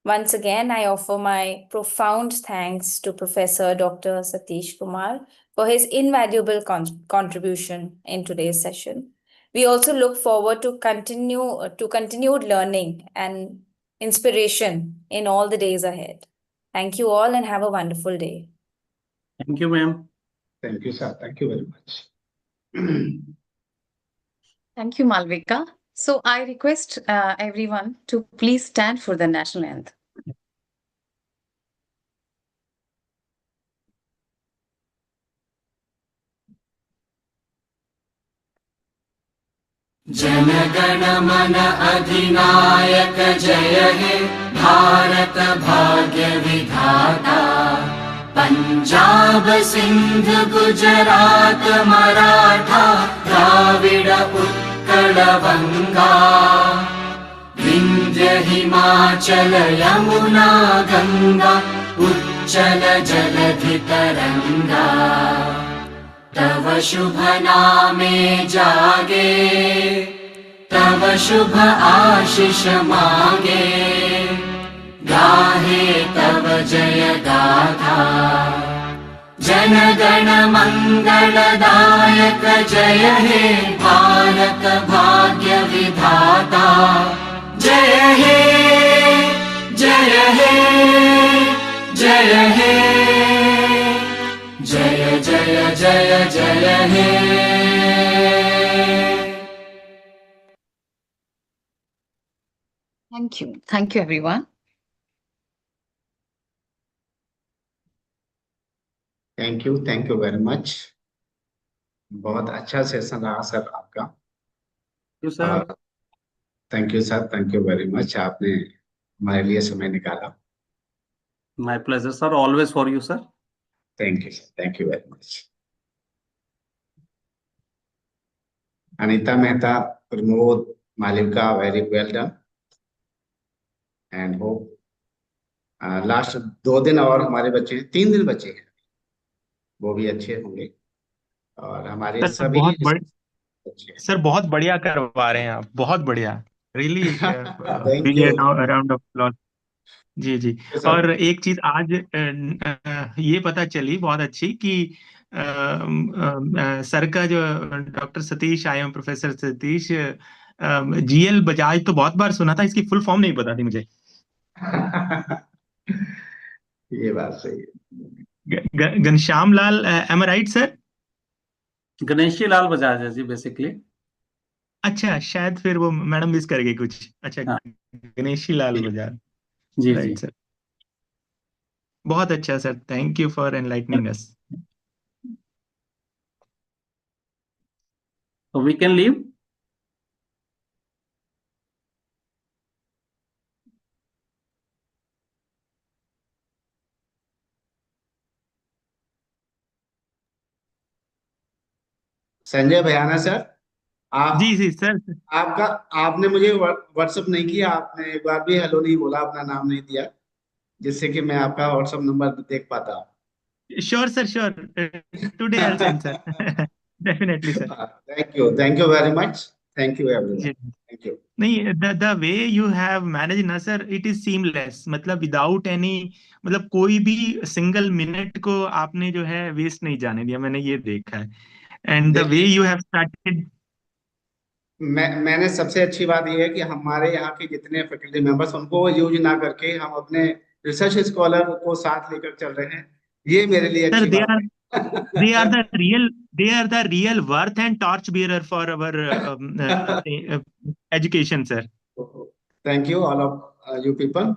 Once again, I offer my profound thanks to Professor Dr. Satish Kumar for his invaluable contribution in today's session. We also look forward to continued learning and inspiration in all the days ahead. Thank you all and have a wonderful day. Thank you, ma'am. Thank you, sir. Thank you very much. Thank you, Malvika. So I request everyone to please stand for the national anthem. Jana Gana मन अधिनायक जय हे भारत भाग्य विधाता पंजाब सिंध गुजरात मराठा द्राविड उत्कल बंगा विंध्य हिमाचल यमुना गंगा उच्चल जलधि तरंगा तव शुभ नामे जागे तव शुभ आशीष मांगे गाहे तव जय गाथा जन गण मंगलदायक जय हे भारत भाग्य विधाता जय हे जय हे जय हे जय जय जय जय हे Thank you everyone. Thank you very much. बहुत अच्छा सेशन रहा सर आपका. Sir thank you sir, thank you very much. आपने हमारे लिए समय निकाला. My pleasure, sir. Always for you, sir. Thank you, sir. Thank you very much. Anita Mehta, Pramod, Malika, very well done. And hope last 2 दिन और हमारे बच्चे 3 दिन बचे हैं, वो भी अच्छे होंगे. और हमारे सभी सर बहुत बढ़िया करवा रहे हैं आप, बहुत बढ़िया. Really round of applause. जी जी. और एक चीज आज ये पता चली बहुत अच्छी कि सर का जो डॉक्टर सतीश आए हैं, प्रोफेसर सतीश, जीएल बजाज तो बहुत बार सुना था, इसकी फुल फॉर्म नहीं पता थी मुझे. ये बात सही है. घनश्याम लाल, एम आई राइट सर? गणेशी लाल बजाज है जी बेसिकली. अच्छा, शायद फिर वो मैडम मिस कर गई कुछ. अच्छा, गणेशी लाल बजाज. जी राइट सर. बहुत अच्छा sir, thank you for enlightening us. So we can leave. Sanjay भयाना sir, आप जी सर. आपने मुझे व्हाट्सएप नहीं किया, आपने एक बार भी हेलो नहीं बोला, अपना नाम नहीं दिया, जिससे कि मैं आपका व्हाट्सएप नंबर देख पाता. Sure sir, sure. Today I will send sir. Definitely sir. Thank you very much. Thank you everyone. जी Thank you. नहीं, the way you have managed ना सर, it is seamless, मतलब without any, मतलब कोई भी single minute को आपने जो है वेस्ट नहीं जाने दिया, मैंने ये देखा है. And the way देखिए, you have started. मैंने सबसे अच्छी बात यह है कि हमारे यहाँ के जितने फैकल्टी मेंबर्स उनको यूज ना करके हम अपने रिसर्च स्कॉलर को साथ लेकर चल रहे हैं. ये मेरे लिए Sir, अच्छी they बात are है. the real worth and torch bearer for our education, sir. Thank you all of you people.